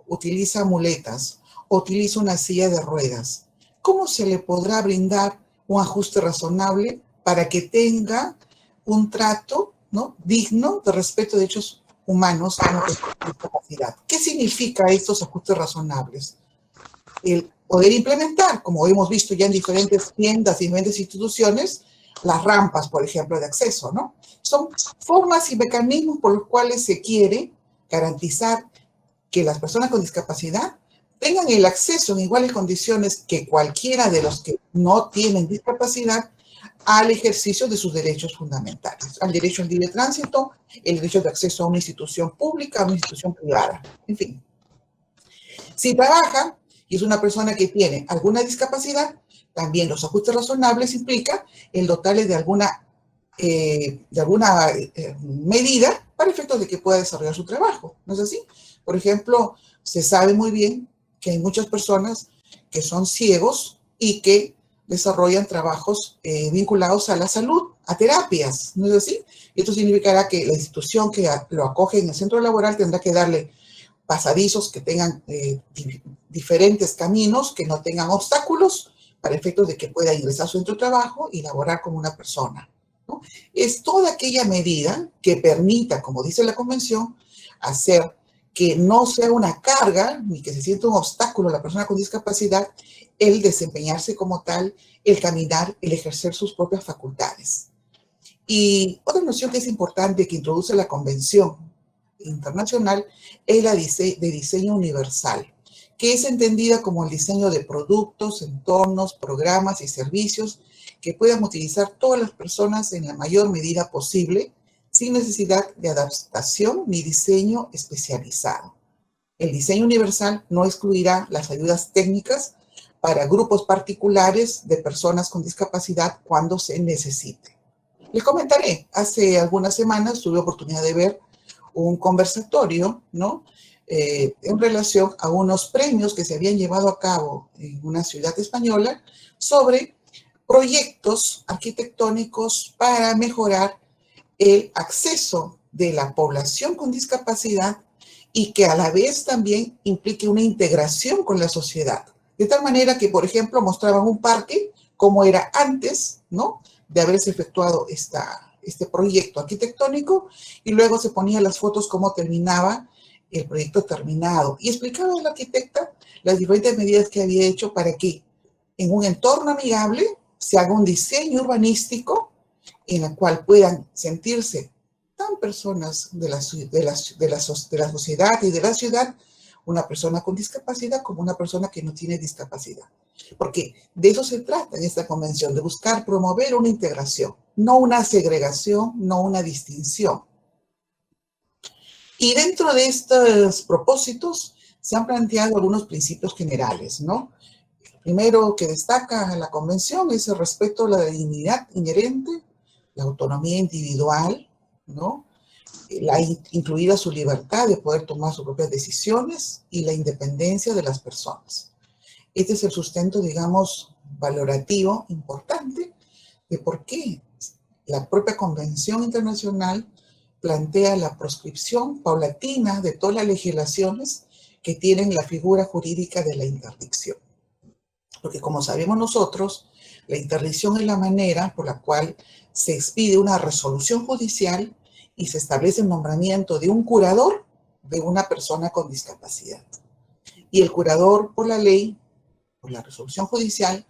utiliza muletas o utiliza una silla de ruedas? ¿Cómo se le podrá brindar un ajuste razonable para que tenga un trato, ¿no?, digno de respeto de derechos humanos a una persona con discapacidad? ¿Qué significa estos ajustes razonables? El poder implementar, como hemos visto ya en diferentes tiendas y diferentes instituciones, las rampas, por ejemplo, de acceso, ¿no? Son formas y mecanismos por los cuales se quiere garantizar que las personas con discapacidad tengan el acceso en iguales condiciones que cualquiera de los que no tienen discapacidad al ejercicio de sus derechos fundamentales, al derecho al libre tránsito, el derecho de acceso a una institución pública, a una institución privada, en fin. Si trabaja y es una persona que tiene alguna discapacidad, también los ajustes razonables implica el dotarle de alguna medida para efectos de que pueda desarrollar su trabajo, ¿no es así? Por ejemplo, se sabe muy bien que hay muchas personas que son ciegos y que desarrollan trabajos vinculados a la salud, a terapias, ¿no es así? Y esto significará que la institución que lo acoge en el centro laboral tendrá que darle pasadizos que tengan diferentes caminos, que no tengan obstáculos, para efectos de que pueda ingresar a su centro de trabajo y laborar como una persona, ¿no? Es toda aquella medida que permita, como dice la Convención, hacer que no sea una carga ni que se sienta un obstáculo a la persona con discapacidad el desempeñarse como tal, el caminar, el ejercer sus propias facultades. Y otra noción que es importante que introduce la Convención Internacional es la de diseño universal, que es entendida como el diseño de productos, entornos, programas y servicios que puedan utilizar todas las personas en la mayor medida posible, sin necesidad de adaptación ni diseño especializado. El diseño universal no excluirá las ayudas técnicas para grupos particulares de personas con discapacidad cuando se necesite. Les comentaré, hace algunas semanas tuve oportunidad de ver un conversatorio, ¿no?, en relación a unos premios que se habían llevado a cabo en una ciudad española sobre proyectos arquitectónicos para mejorar el acceso de la población con discapacidad y que a la vez también implique una integración con la sociedad. De tal manera que, por ejemplo, mostraban un parque como era antes, ¿no?, de haberse efectuado este proyecto arquitectónico, y luego se ponían las fotos cómo terminaba el proyecto terminado. Y explicaba a la arquitecta las diferentes medidas que había hecho para que en un entorno amigable se haga un diseño urbanístico en el cual puedan sentirse tan personas de la sociedad y de la ciudad, una persona con discapacidad como una persona que no tiene discapacidad. Porque de eso se trata en esta convención, de buscar promover una integración, no una segregación, no una distinción. Y dentro de estos propósitos se han planteado algunos principios generales, ¿no? El primero que destaca la Convención es el respeto a la dignidad inherente, la autonomía individual, ¿no? Incluida su libertad de poder tomar sus propias decisiones y la independencia de las personas. Este es el sustento, digamos, valorativo importante de por qué la propia Convención Internacional plantea la proscripción paulatina de todas las legislaciones que tienen la figura jurídica de la interdicción. Porque como sabemos nosotros, la interdicción es la manera por la cual se expide una resolución judicial y se establece el nombramiento de un curador de una persona con discapacidad. Y el curador, por la ley, por la resolución judicial,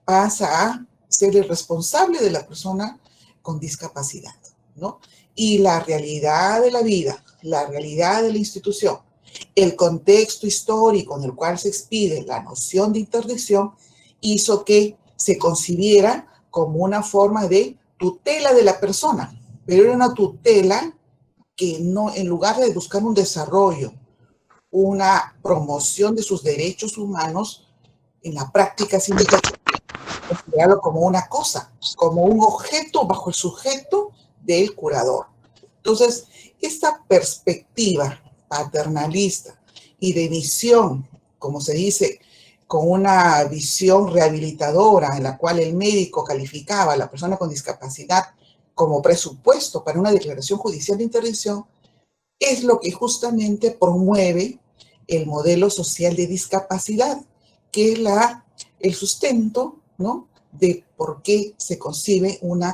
pasa a ser el responsable de la persona con discapacidad, ¿no? Y la realidad de la vida, la realidad de la institución, el contexto histórico en el cual se expide la noción de interdicción hizo que se concibiera como una forma de tutela de la persona, pero era una tutela que no, en lugar de buscar un desarrollo, una promoción de sus derechos humanos, en la práctica significa considerarlo como una cosa, como un objeto bajo el sujeto del curador. Entonces, esta perspectiva paternalista y de visión, como se dice, con una visión rehabilitadora en la cual el médico calificaba a la persona con discapacidad como presupuesto para una declaración judicial de interdicción, es lo que justamente promueve el modelo social de discapacidad, que es el sustento, ¿no?, de por qué se concibe un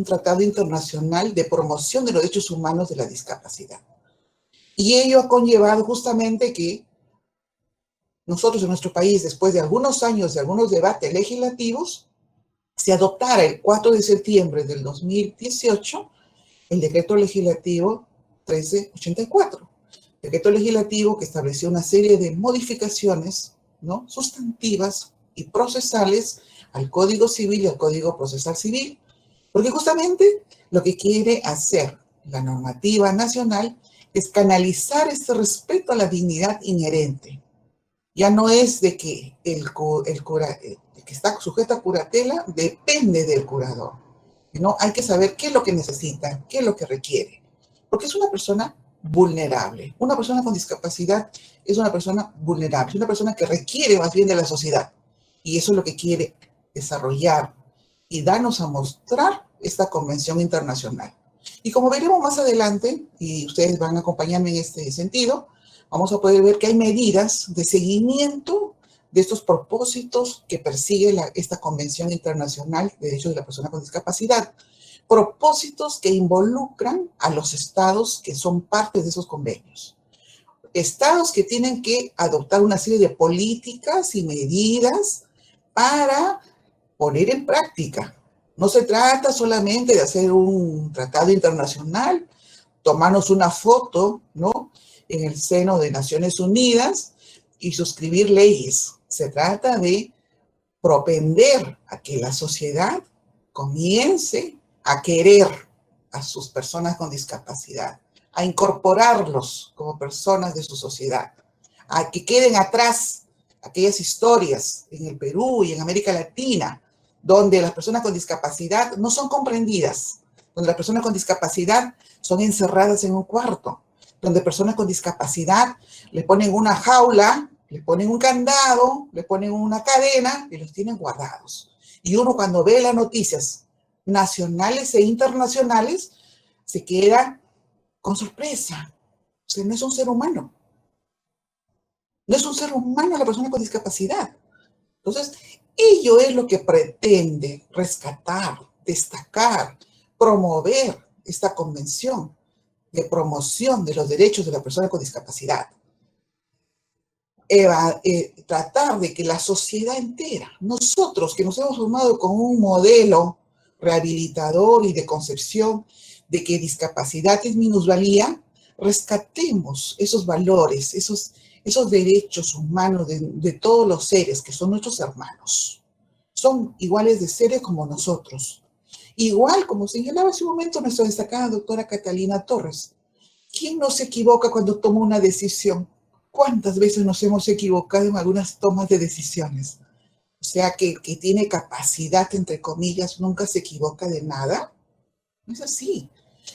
tratado internacional de promoción de los derechos humanos de la discapacidad. Y ello ha conllevado justamente que nosotros en nuestro país, después de algunos años de algunos debates legislativos, se adoptara el 4 de septiembre del 2018 el decreto legislativo 1384. Decreto legislativo que estableció una serie de modificaciones, ¿no?, sustantivas y procesales al Código Civil y al Código Procesal Civil, porque justamente lo que quiere hacer la normativa nacional es canalizar este respeto a la dignidad inherente. Ya no es de que el que está sujeto a curatela depende del curador, ¿no? Hay que saber qué es lo que necesita, qué es lo que requiere, porque es una persona vulnerable. Una persona con discapacidad es una persona vulnerable, es una persona que requiere más bien de la sociedad, y eso es lo que quiere desarrollar y darnos a mostrar esta convención internacional. Y como veremos más adelante, y ustedes van a acompañarme en este sentido, vamos a poder ver que hay medidas de seguimiento de estos propósitos que persigue esta Convención Internacional de Derechos de la Persona con Discapacidad. Propósitos que involucran a los estados que son parte de esos convenios. Estados que tienen que adoptar una serie de políticas y medidas para poner en práctica. No se trata solamente de hacer un tratado internacional, tomarnos una foto, ¿no?, en el seno de Naciones Unidas y suscribir leyes. Se trata de propender a que la sociedad comience a querer a sus personas con discapacidad, a incorporarlos como personas de su sociedad, a que queden atrás aquellas historias en el Perú y en América Latina, donde las personas con discapacidad no son comprendidas, donde las personas con discapacidad son encerradas en un cuarto, donde personas con discapacidad le ponen una jaula, le ponen un candado, le ponen una cadena y los tienen guardados. Y uno cuando ve las noticias nacionales e internacionales se queda con sorpresa. O sea, no es un ser humano. No es un ser humano la persona con discapacidad. Entonces, ello es lo que pretende rescatar, destacar, promover esta convención de promoción de los derechos de la persona con discapacidad. Tratar de que la sociedad entera, nosotros que nos hemos formado con un modelo rehabilitador y de concepción de que discapacidad es minusvalía, rescatemos esos valores, esos derechos humanos de todos los seres que son nuestros hermanos. Son iguales de seres como nosotros. Igual, como señalaba hace un momento nuestra destacada doctora Catalina Torres, ¿quién no se equivoca cuando toma una decisión? ¿Cuántas veces nos hemos equivocado en algunas tomas de decisiones? O sea, que tiene capacidad, entre comillas, nunca se equivoca de nada. No es así.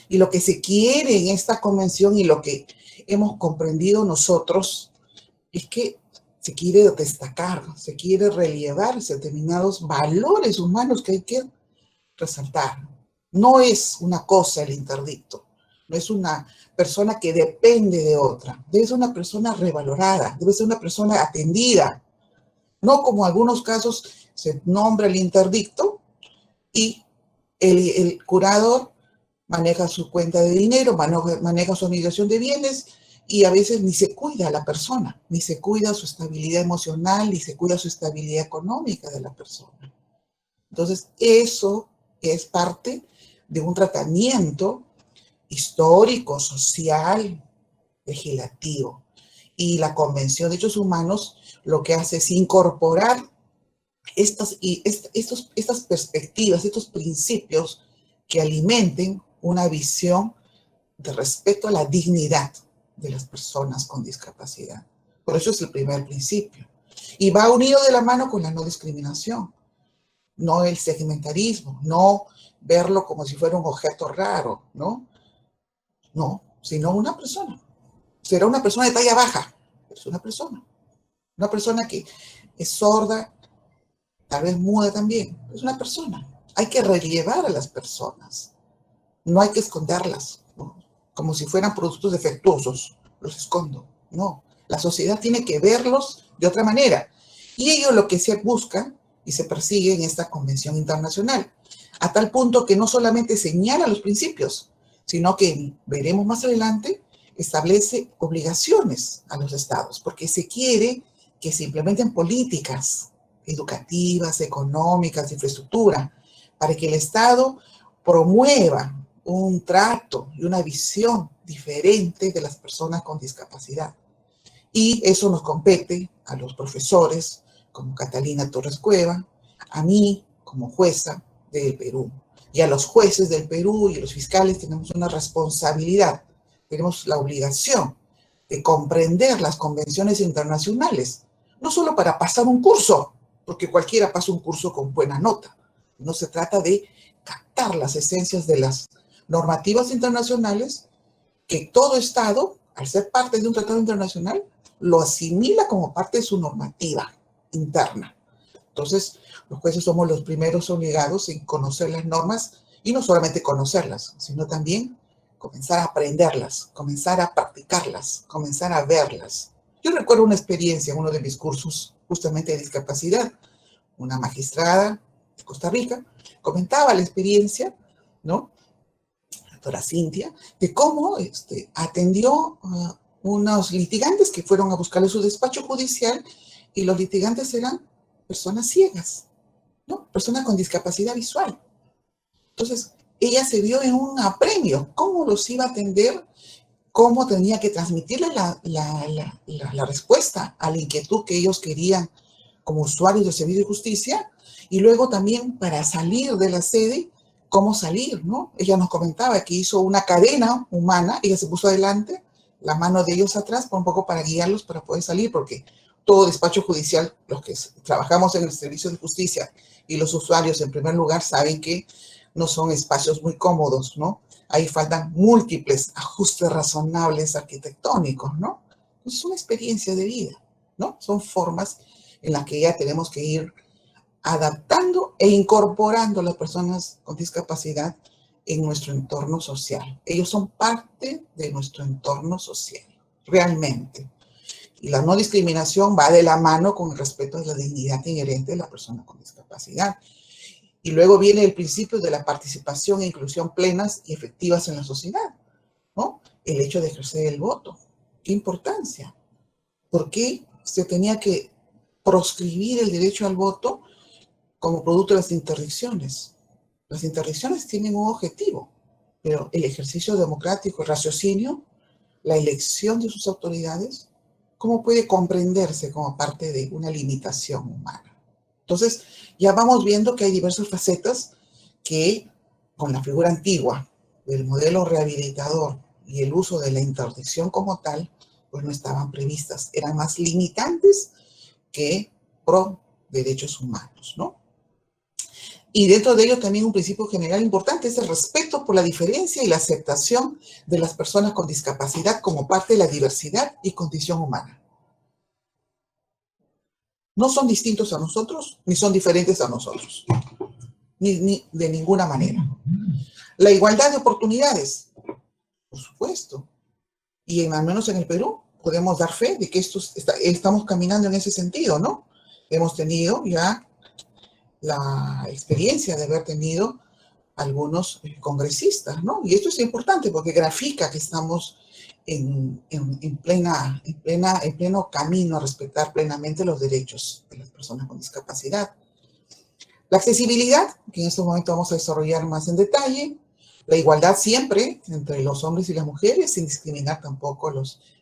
Y lo que se quiere en esta convención y lo que hemos comprendido nosotros es que se quiere destacar, se quiere relevar determinados valores humanos que hay que resaltar. No es una cosa el interdicto, no es una persona que depende de otra, debe ser una persona revalorada, debe ser una persona atendida, no como en algunos casos se nombra el interdicto y el curador maneja su cuenta de dinero, maneja su obligación de bienes y a veces ni se cuida a la persona, ni se cuida su estabilidad emocional, ni se cuida su estabilidad económica de la persona. Entonces, eso es parte de un tratamiento histórico, social, legislativo. Y la Convención de Derechos Humanos lo que hace es incorporar estas perspectivas, estos principios que alimenten una visión de respeto a la dignidad de las personas con discapacidad. Por eso es el primer principio. Y va unido de la mano con la no discriminación, no el segmentarismo, no verlo como si fuera un objeto raro, ¿no? No, sino una persona. Será una persona de talla baja, pero es una persona que es sorda, tal vez muda también, es una persona. Hay que relevar a las personas, no hay que esconderlas, ¿no? Como si fueran productos defectuosos, los escondo, no. La sociedad tiene que verlos de otra manera. Y ello es lo que se busca y se persigue en esta convención internacional, a tal punto que no solamente señala los principios, sino que, veremos más adelante, establece obligaciones a los estados, porque se quiere que se implementen políticas educativas, económicas, de infraestructura, para que el Estado promueva un trato y una visión diferente de las personas con discapacidad. Y eso nos compete a los profesores, como Catalina Torres Cueva, a mí como jueza del Perú. Y a los jueces del Perú y a los fiscales tenemos una responsabilidad, tenemos la obligación de comprender las convenciones internacionales, no solo para pasar un curso, porque cualquiera pasa un curso con buena nota. No se trata de captar las esencias de las normativas internacionales que todo Estado, al ser parte de un tratado internacional, lo asimila como parte de su normativa interna. Entonces, los jueces somos los primeros obligados en conocer las normas y no solamente conocerlas, sino también comenzar a aprenderlas, comenzar a practicarlas, comenzar a verlas. Yo recuerdo una experiencia en uno de mis cursos justamente de discapacidad. Una magistrada de Costa Rica comentaba la experiencia, ¿no? La doctora Cintia, de cómo atendió a unos litigantes que fueron a buscarle su despacho judicial y los litigantes eran personas ciegas, ¿no? Personas con discapacidad visual. Entonces, ella se vio en un apremio, cómo los iba a atender, cómo tenía que transmitirle la respuesta a la inquietud que ellos querían como usuarios del servicio de justicia, y luego también para salir de la sede, cómo salir, ¿no? Ella nos comentaba que hizo una cadena humana, ella se puso adelante, la mano de ellos atrás, un poco para guiarlos para poder salir, porque todo despacho judicial, los que trabajamos en el servicio de justicia y los usuarios en primer lugar saben que no son espacios muy cómodos, ¿no? Ahí faltan múltiples ajustes razonables arquitectónicos, ¿no? Es una experiencia de vida, ¿no? Son formas en las que ya tenemos que ir adaptando e incorporando a las personas con discapacidad en nuestro entorno social. Ellos son parte de nuestro entorno social, realmente. Y la no discriminación va de la mano con el respeto de la dignidad inherente de la persona con discapacidad. Y luego viene el principio de la participación e inclusión plenas y efectivas en la sociedad, ¿no? El hecho de ejercer el voto. ¿Qué importancia? ¿Por qué se tenía que proscribir el derecho al voto como producto de las interdicciones? Las interdicciones tienen un objetivo, pero el ejercicio democrático, el raciocinio, la elección de sus autoridades, ¿cómo puede comprenderse como parte de una limitación humana? Entonces, ya vamos viendo que hay diversas facetas que, con la figura antigua del modelo rehabilitador y el uso de la interdicción como tal, pues no estaban previstas, eran más limitantes que pro derechos humanos, ¿no? Y dentro de ello también un principio general importante es el respeto por la diferencia y la aceptación de las personas con discapacidad como parte de la diversidad y condición humana. No son distintos a nosotros, ni son diferentes a nosotros, ni de ninguna manera. La igualdad de oportunidades, por supuesto, y al menos en el Perú podemos dar fe de que estamos caminando en ese sentido, ¿no? Hemos tenido ya la experiencia de haber tenido algunos congresistas, ¿no? Y esto es importante porque grafica que estamos en pleno camino a respetar plenamente los derechos de las personas con discapacidad. La accesibilidad, que en este momento vamos a desarrollar más en detalle. La igualdad siempre entre los hombres y las mujeres, sin discriminar tampoco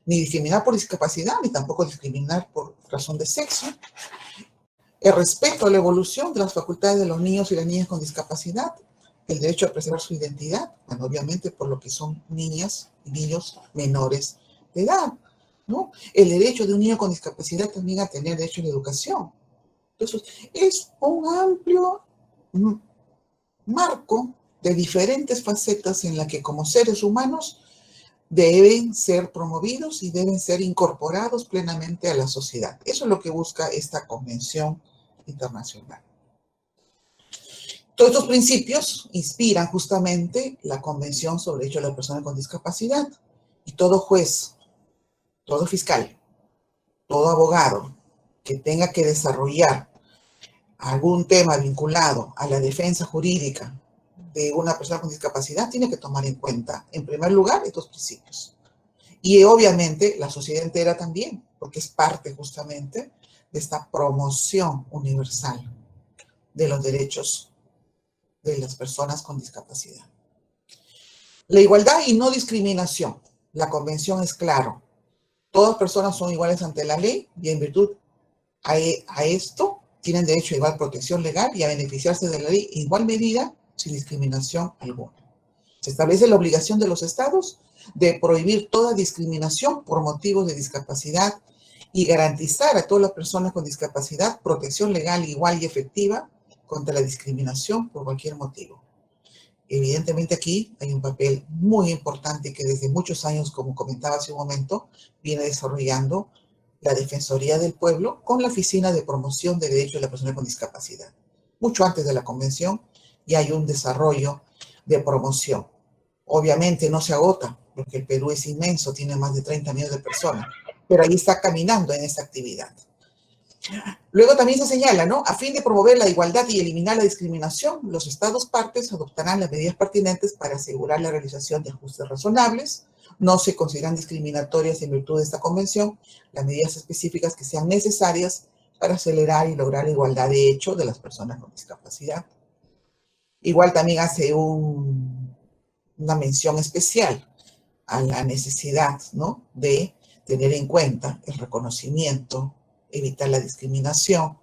ni discriminar por discapacidad, ni tampoco discriminar por razón de sexo. El respeto a la evolución de las facultades de los niños y las niñas con discapacidad. El derecho a preservar su identidad, bueno, obviamente por lo que son niñas y niños menores de edad, ¿no? El derecho de un niño con discapacidad también a tener derecho a la educación. Entonces, es un amplio marco de diferentes facetas en la que como seres humanos deben ser promovidos y deben ser incorporados plenamente a la sociedad. Eso es lo que busca esta convención internacional. Todos estos principios inspiran justamente la Convención sobre Derechos de las Personas con Discapacidad. Y todo juez, todo fiscal, todo abogado que tenga que desarrollar algún tema vinculado a la defensa jurídica de una persona con discapacidad tiene que tomar en cuenta, en primer lugar, estos principios. Y obviamente la sociedad entera también, porque es parte justamente de esta promoción universal de los derechos de las personas con discapacidad. La igualdad y no discriminación. La convención es claro. Todas personas son iguales ante la ley y en virtud a esto tienen derecho a igual protección legal y a beneficiarse de la ley en igual medida sin discriminación alguna. Se establece la obligación de los estados de prohibir toda discriminación por motivos de discapacidad y garantizar a todas las personas con discapacidad protección legal igual y efectiva contra la discriminación por cualquier motivo. Evidentemente aquí hay un papel muy importante que desde muchos años, como comentaba hace un momento, viene desarrollando la Defensoría del Pueblo con la Oficina de Promoción de Derechos de la Persona con Discapacidad. Mucho antes de la convención ya hay un desarrollo de promoción. Obviamente no se agota, porque el Perú es inmenso, tiene más de 30 millones de personas, pero ahí está caminando en esta actividad. Luego también se señala, ¿no? A fin de promover la igualdad y eliminar la discriminación, los estados partes adoptarán las medidas pertinentes para asegurar la realización de ajustes razonables. No se consideran discriminatorias en virtud de esta convención las medidas específicas que sean necesarias para acelerar y lograr la igualdad de hecho de las personas con discapacidad. Igual también hace una mención especial a la necesidad, ¿no?, de tener en cuenta el reconocimiento, evitar la discriminación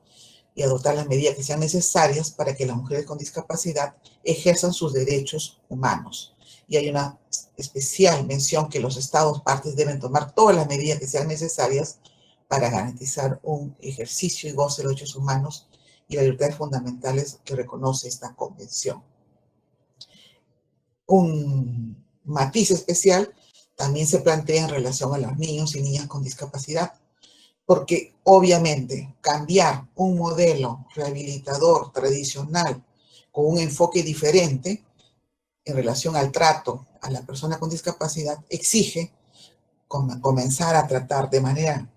y adoptar las medidas que sean necesarias para que las mujeres con discapacidad ejerzan sus derechos humanos. Y hay una especial mención que los estados partes deben tomar todas las medidas que sean necesarias para garantizar un ejercicio y goce de los derechos humanos y las libertades fundamentales que reconoce esta convención. Un matiz especial también se plantea en relación a los niños y niñas con discapacidad, porque obviamente cambiar un modelo rehabilitador tradicional con un enfoque diferente en relación al trato a la persona con discapacidad exige comenzar a tratar de manera,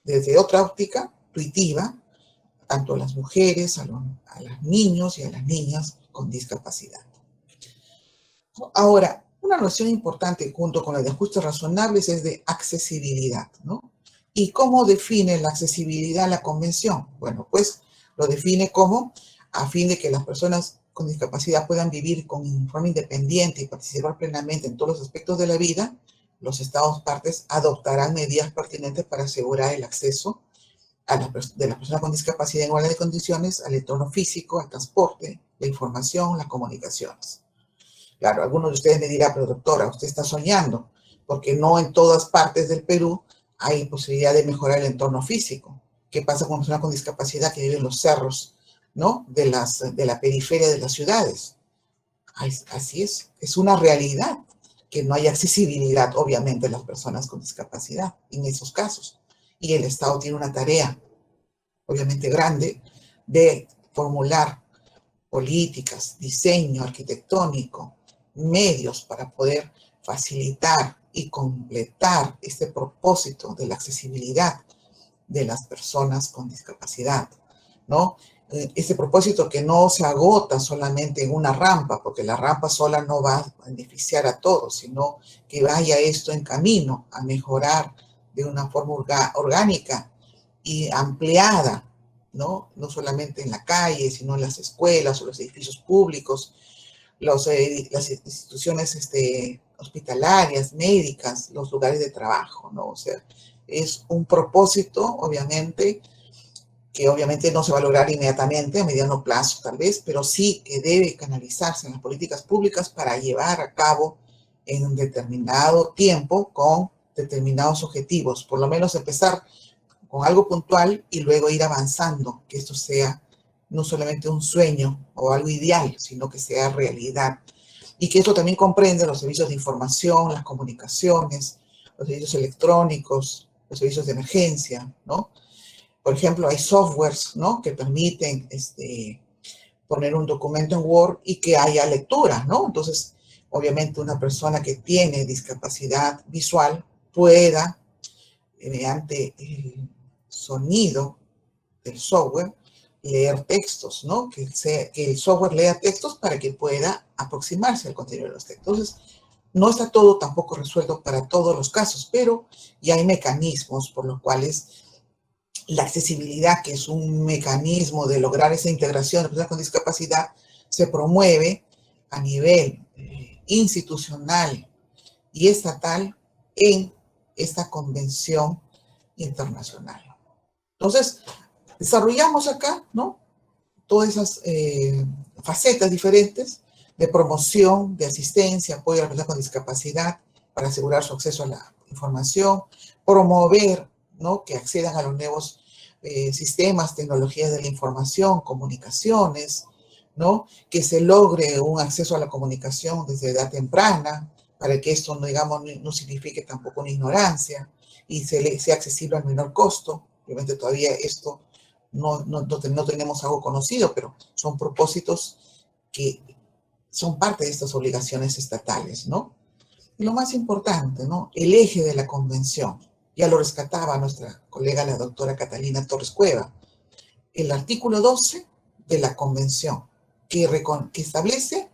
desde otra óptica, intuitiva, tanto a las mujeres, a los niños y a las niñas con discapacidad. Ahora, una noción importante junto con la de ajustes razonables es de accesibilidad, ¿no? ¿Y cómo define la accesibilidad la convención? Bueno, pues lo define como a fin de que las personas con discapacidad puedan vivir con forma independiente y participar plenamente en todos los aspectos de la vida, los estados partes adoptarán medidas pertinentes para asegurar el acceso de las personas con discapacidad en igualdad de condiciones al entorno físico, al transporte, la información, las comunicaciones. Claro, algunos de ustedes me dirán, pero doctora, usted está soñando, porque no en todas partes del Perú hay posibilidad de mejorar el entorno físico. ¿Qué pasa con personas con discapacidad que viven en los cerros, ¿no? De la periferia de las ciudades? Así es una realidad que no hay accesibilidad, obviamente, a las personas con discapacidad en esos casos. Y el Estado tiene una tarea, obviamente grande, de formular políticas, diseño arquitectónico, medios para poder facilitar y completar este propósito de la accesibilidad de las personas con discapacidad, ¿no? Ese propósito que no se agota solamente en una rampa, porque la rampa sola no va a beneficiar a todos, sino que vaya esto en camino a mejorar de una forma orgánica y ampliada, ¿no? No solamente en la calle, sino en las escuelas o los edificios públicos, las instituciones hospitalarias, médicas, los lugares de trabajo, ¿no? O sea, es un propósito, obviamente, que obviamente no se va a lograr inmediatamente, a mediano plazo tal vez, pero sí que debe canalizarse en las políticas públicas para llevar a cabo en un determinado tiempo con determinados objetivos. Por lo menos empezar con algo puntual y luego ir avanzando, que esto sea no solamente un sueño o algo ideal, sino que sea realidad. Y que esto también comprende los servicios de información, las comunicaciones, los servicios electrónicos, los servicios de emergencia, ¿no? Por ejemplo, hay softwares, ¿no? Que permiten poner un documento en Word y que haya lectura, ¿no? Entonces, obviamente una persona que tiene discapacidad visual pueda, mediante el sonido del software, leer textos, ¿no? Que el software lea textos para que pueda aproximarse al contenido de los textos. Entonces, no está todo tampoco resuelto para todos los casos, pero ya hay mecanismos por los cuales la accesibilidad, que es un mecanismo de lograr esa integración de personas con discapacidad, se promueve a nivel institucional y estatal en esta convención internacional. Entonces, desarrollamos acá, ¿no? Todas esas facetas diferentes de promoción, de asistencia, apoyo a las personas con discapacidad para asegurar su acceso a la información, promover, ¿no? Que accedan a los nuevos sistemas, tecnologías de la información, comunicaciones, ¿no? Que se logre un acceso a la comunicación desde edad temprana, para que esto, no, digamos, no signifique tampoco una ignorancia y sea accesible al menor costo. Obviamente todavía esto no tenemos algo conocido, pero son propósitos que son parte de estas obligaciones estatales, ¿no? Y lo más importante, ¿no? El eje de la convención. Ya lo rescataba nuestra colega, la doctora Catalina Torres Cueva. El artículo 12 de la convención, que establece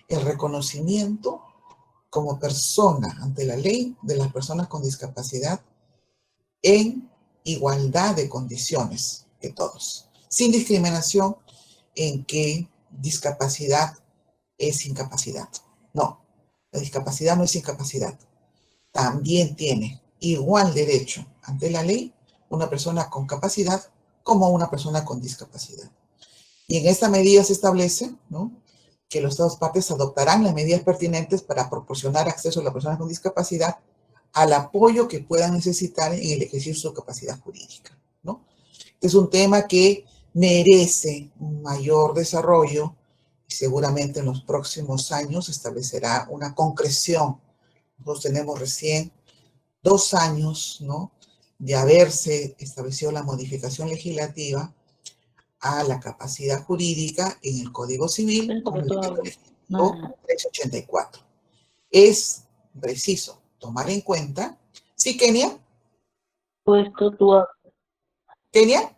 el reconocimiento como persona ante la ley de las personas con discapacidad en igualdad de condiciones que todos, sin discriminación en que discapacidad es incapacidad. No, la discapacidad no es incapacidad. También tiene igual derecho ante la ley una persona con capacidad como una persona con discapacidad. Y en esta medida se establece, ¿no?, que los Estados partes adoptarán las medidas pertinentes para proporcionar acceso a las personas con discapacidad al apoyo que puedan necesitar en el ejercicio de su capacidad jurídica, ¿no? Es un tema que merece un mayor desarrollo y seguramente en los próximos años establecerá una concreción. Nosotros tenemos recién 2 años, ¿no?, de haberse establecido la modificación legislativa a la capacidad jurídica en el Código Civil con el decreto legislativo 384. Es preciso tomar en cuenta. ¿Sí, Kenia? Puesto tu... ¿Kenia?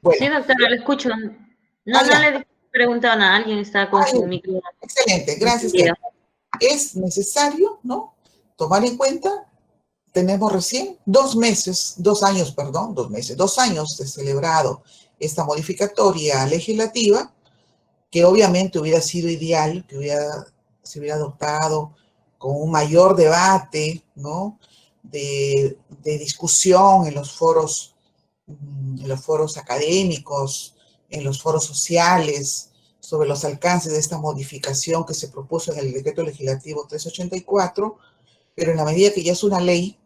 Bueno. Sí, doctora, le escucho. No le he preguntado nada, alguien está con su micrófono. Excelente, gracias, Kenia. Es necesario, ¿no?, tomar en cuenta, tenemos recién 2 años de celebrado esta modificatoria legislativa, que obviamente hubiera sido ideal, que se hubiera adoptado con un mayor debate, ¿no?, de discusión en los foros académicos, en los foros sociales, sobre los alcances de esta modificación que se propuso en el decreto legislativo 384, pero en la medida que ya es una ley,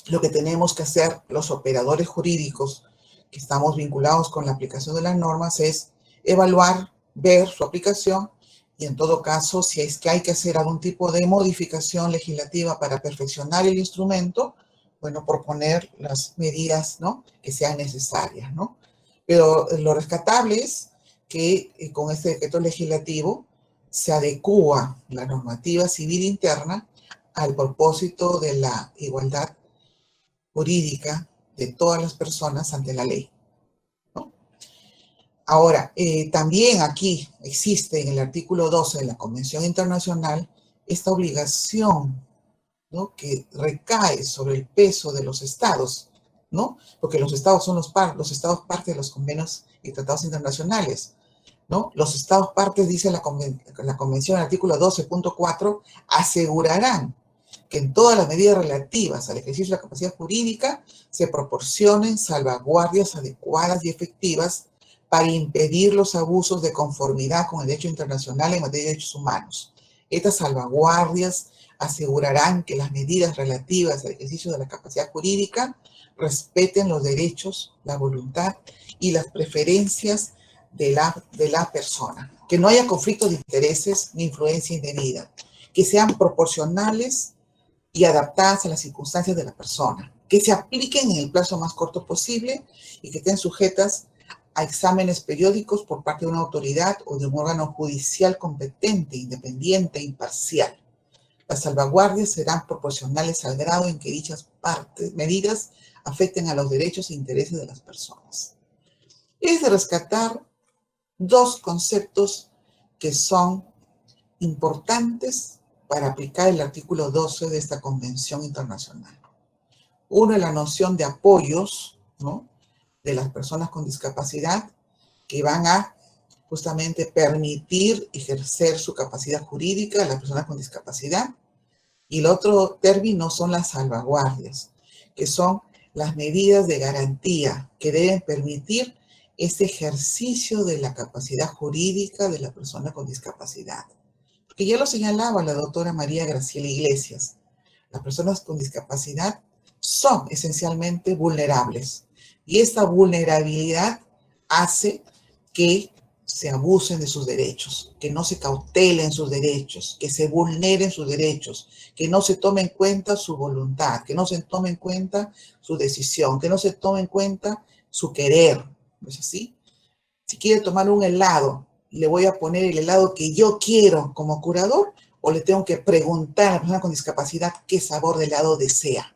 lo que tenemos que hacer los operadores jurídicos que estamos vinculados con la aplicación de las normas es evaluar, ver su aplicación y en todo caso, si es que hay que hacer algún tipo de modificación legislativa para perfeccionar el instrumento, bueno, proponer las medidas, ¿no?, que sean necesarias, ¿no? Pero lo rescatable es que con este decreto legislativo se adecúa la normativa civil interna al propósito de la igualdad jurídica de todas las personas ante la ley, ¿no? Ahora, también aquí existe en el artículo 12 de la Convención Internacional esta obligación, ¿no?, que recae sobre el peso de los estados, ¿no? Porque los estados son los estados parte de los convenios y tratados internacionales, ¿no? Los estados partes, dice la Convención, el artículo 12.4, asegurarán que en todas las medidas relativas al ejercicio de la capacidad jurídica se proporcionen salvaguardias adecuadas y efectivas para impedir los abusos de conformidad con el derecho internacional en materia de derechos humanos. Estas salvaguardias asegurarán que las medidas relativas al ejercicio de la capacidad jurídica respeten los derechos, la voluntad y las preferencias de la persona, que no haya conflictos de intereses ni influencia indebida, que sean proporcionales y adaptadas a las circunstancias de la persona, que se apliquen en el plazo más corto posible y que estén sujetas a exámenes periódicos por parte de una autoridad o de un órgano judicial competente, independiente e imparcial. Las salvaguardias serán proporcionales al grado en que dichas medidas afecten a los derechos e intereses de las personas. Es de rescatar dos conceptos que son importantes para aplicar el artículo 12 de esta Convención Internacional. Uno es la noción de apoyos, ¿no?, de las personas con discapacidad que van a justamente permitir ejercer su capacidad jurídica a las personas con discapacidad. Y el otro término son las salvaguardias, que son las medidas de garantía que deben permitir este ejercicio de la capacidad jurídica de la persona con discapacidad. Porque ya lo señalaba la doctora María Graciela Iglesias, las personas con discapacidad son esencialmente vulnerables. Y esta vulnerabilidad hace que se abusen de sus derechos, que no se cautelen sus derechos, que se vulneren sus derechos, que no se tome en cuenta su voluntad, que no se tome en cuenta su decisión, que no se tome en cuenta su querer. ¿No es así? Si quiere tomar un helado, ¿le voy a poner el helado que yo quiero como curador o le tengo que preguntar a la persona con discapacidad qué sabor de helado desea?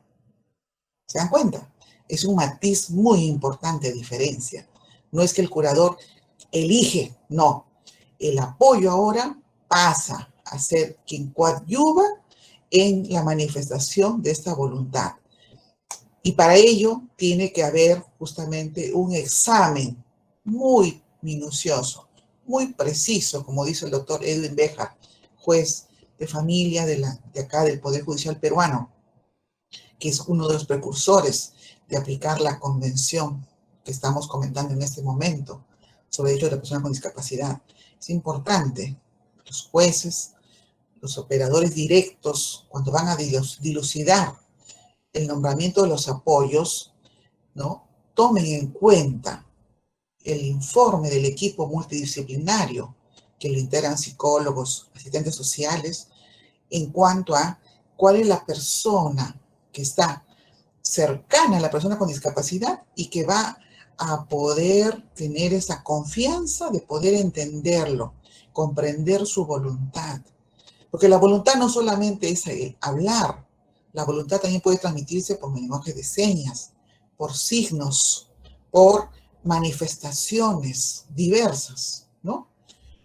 ¿Se dan cuenta? Es un matiz muy importante de diferencia. No es que el curador elige, no. El apoyo ahora pasa a ser quien coadyuva en la manifestación de esta voluntad. Y para ello tiene que haber justamente un examen muy minucioso, muy preciso, como dice el doctor Edwin Béjar, juez de familia de acá del Poder Judicial peruano, que es uno de los precursores de aplicar la convención que estamos comentando en este momento sobre derechos de la persona con discapacidad. Es importante, los jueces, los operadores directos, cuando van a dilucidar el nombramiento de los apoyos, ¿no?, tomen en cuenta el informe del equipo multidisciplinario que lo integran psicólogos, asistentes sociales, en cuanto a cuál es la persona que está cercana a la persona con discapacidad y que va a poder tener esa confianza de poder entenderlo, comprender su voluntad. Porque la voluntad no solamente es hablar, la voluntad también puede transmitirse por lenguaje de señas, por signos, por manifestaciones diversas, ¿no?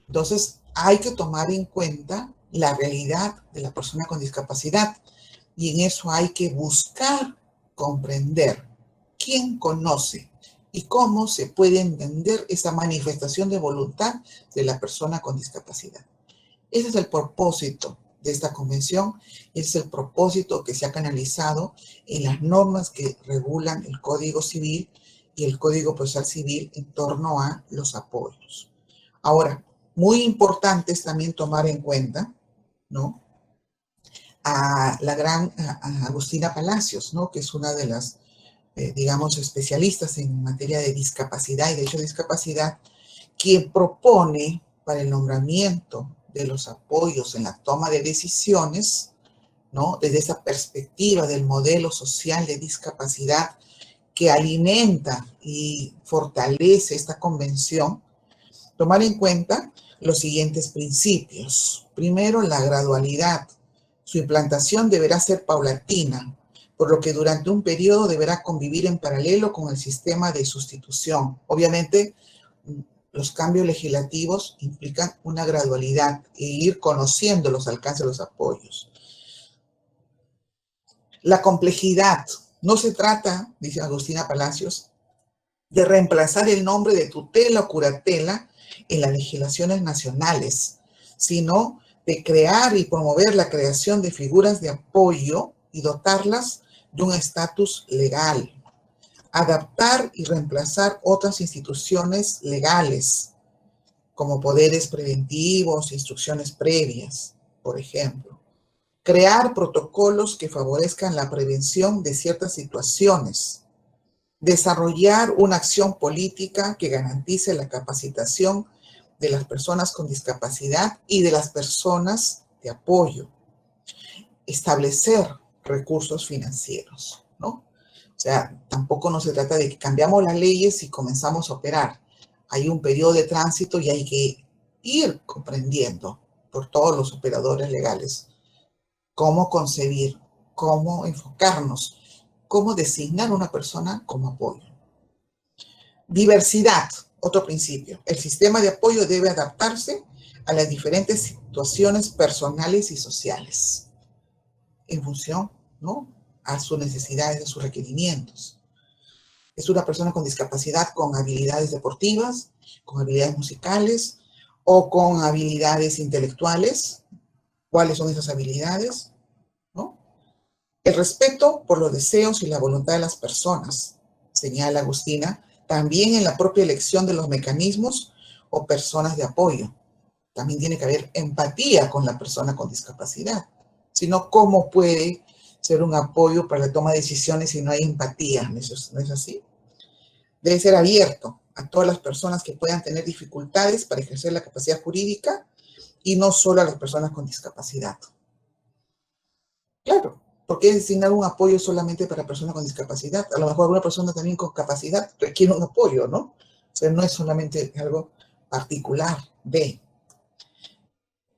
Entonces, hay que tomar en cuenta la realidad de la persona con discapacidad y en eso hay que buscar comprender quién conoce y cómo se puede entender esa manifestación de voluntad de la persona con discapacidad. Ese es el propósito de esta convención, es el propósito que se ha canalizado en las normas que regulan el Código Civil y el Código Procesal Civil en torno a los apoyos. Ahora, muy importante es también tomar en cuenta, ¿no?, a la gran a Agustina Palacios, ¿no? Que es una de las, digamos, especialistas en materia de discapacidad y derecho de discapacidad, quien propone para el nombramiento de los apoyos en la toma de decisiones, ¿no? Desde esa perspectiva del modelo social de discapacidad que alimenta y fortalece esta convención, tomar en cuenta los siguientes principios. Primero, la gradualidad. Su implantación deberá ser paulatina, por lo que durante un periodo deberá convivir en paralelo con el sistema de sustitución. Obviamente, los cambios legislativos implican una gradualidad e ir conociendo los alcances de los apoyos. La complejidad. No se trata, dice Agustina Palacios, de reemplazar el nombre de tutela o curatela en las legislaciones nacionales, sino de crear y promover la creación de figuras de apoyo y dotarlas de un estatus legal. Adaptar y reemplazar otras instituciones legales, como poderes preventivos, instrucciones previas, por ejemplo. Crear protocolos que favorezcan la prevención de ciertas situaciones. Desarrollar una acción política que garantice la capacitación de las personas con discapacidad y de las personas de apoyo. Establecer recursos financieros, ¿no? O sea, tampoco no se trata de que cambiamos las leyes y comenzamos a operar. Hay un periodo de tránsito y hay que ir comprendiendo por todos los operadores legales cómo concebir, cómo enfocarnos, cómo designar a una persona como apoyo. Diversidad, otro principio. El sistema de apoyo debe adaptarse a las diferentes situaciones personales y sociales en función, ¿no?, a sus necesidades, a sus requerimientos. Es una persona con discapacidad con habilidades deportivas, con habilidades musicales o con habilidades intelectuales. ¿Cuáles son esas habilidades? ¿No? El respeto por los deseos y la voluntad de las personas, señala Agustina, también en la propia elección de los mecanismos o personas de apoyo. También tiene que haber empatía con la persona con discapacidad. Si no, ¿cómo puede ser un apoyo para la toma de decisiones si no hay empatía? ¿No es así? Debe ser abierto a todas las personas que puedan tener dificultades para ejercer la capacidad jurídica y no solo a las personas con discapacidad. Claro, ¿por qué designar un apoyo solamente para personas con discapacidad? A lo mejor una persona también con capacidad requiere un apoyo, ¿no? O sea, no es solamente algo particular de.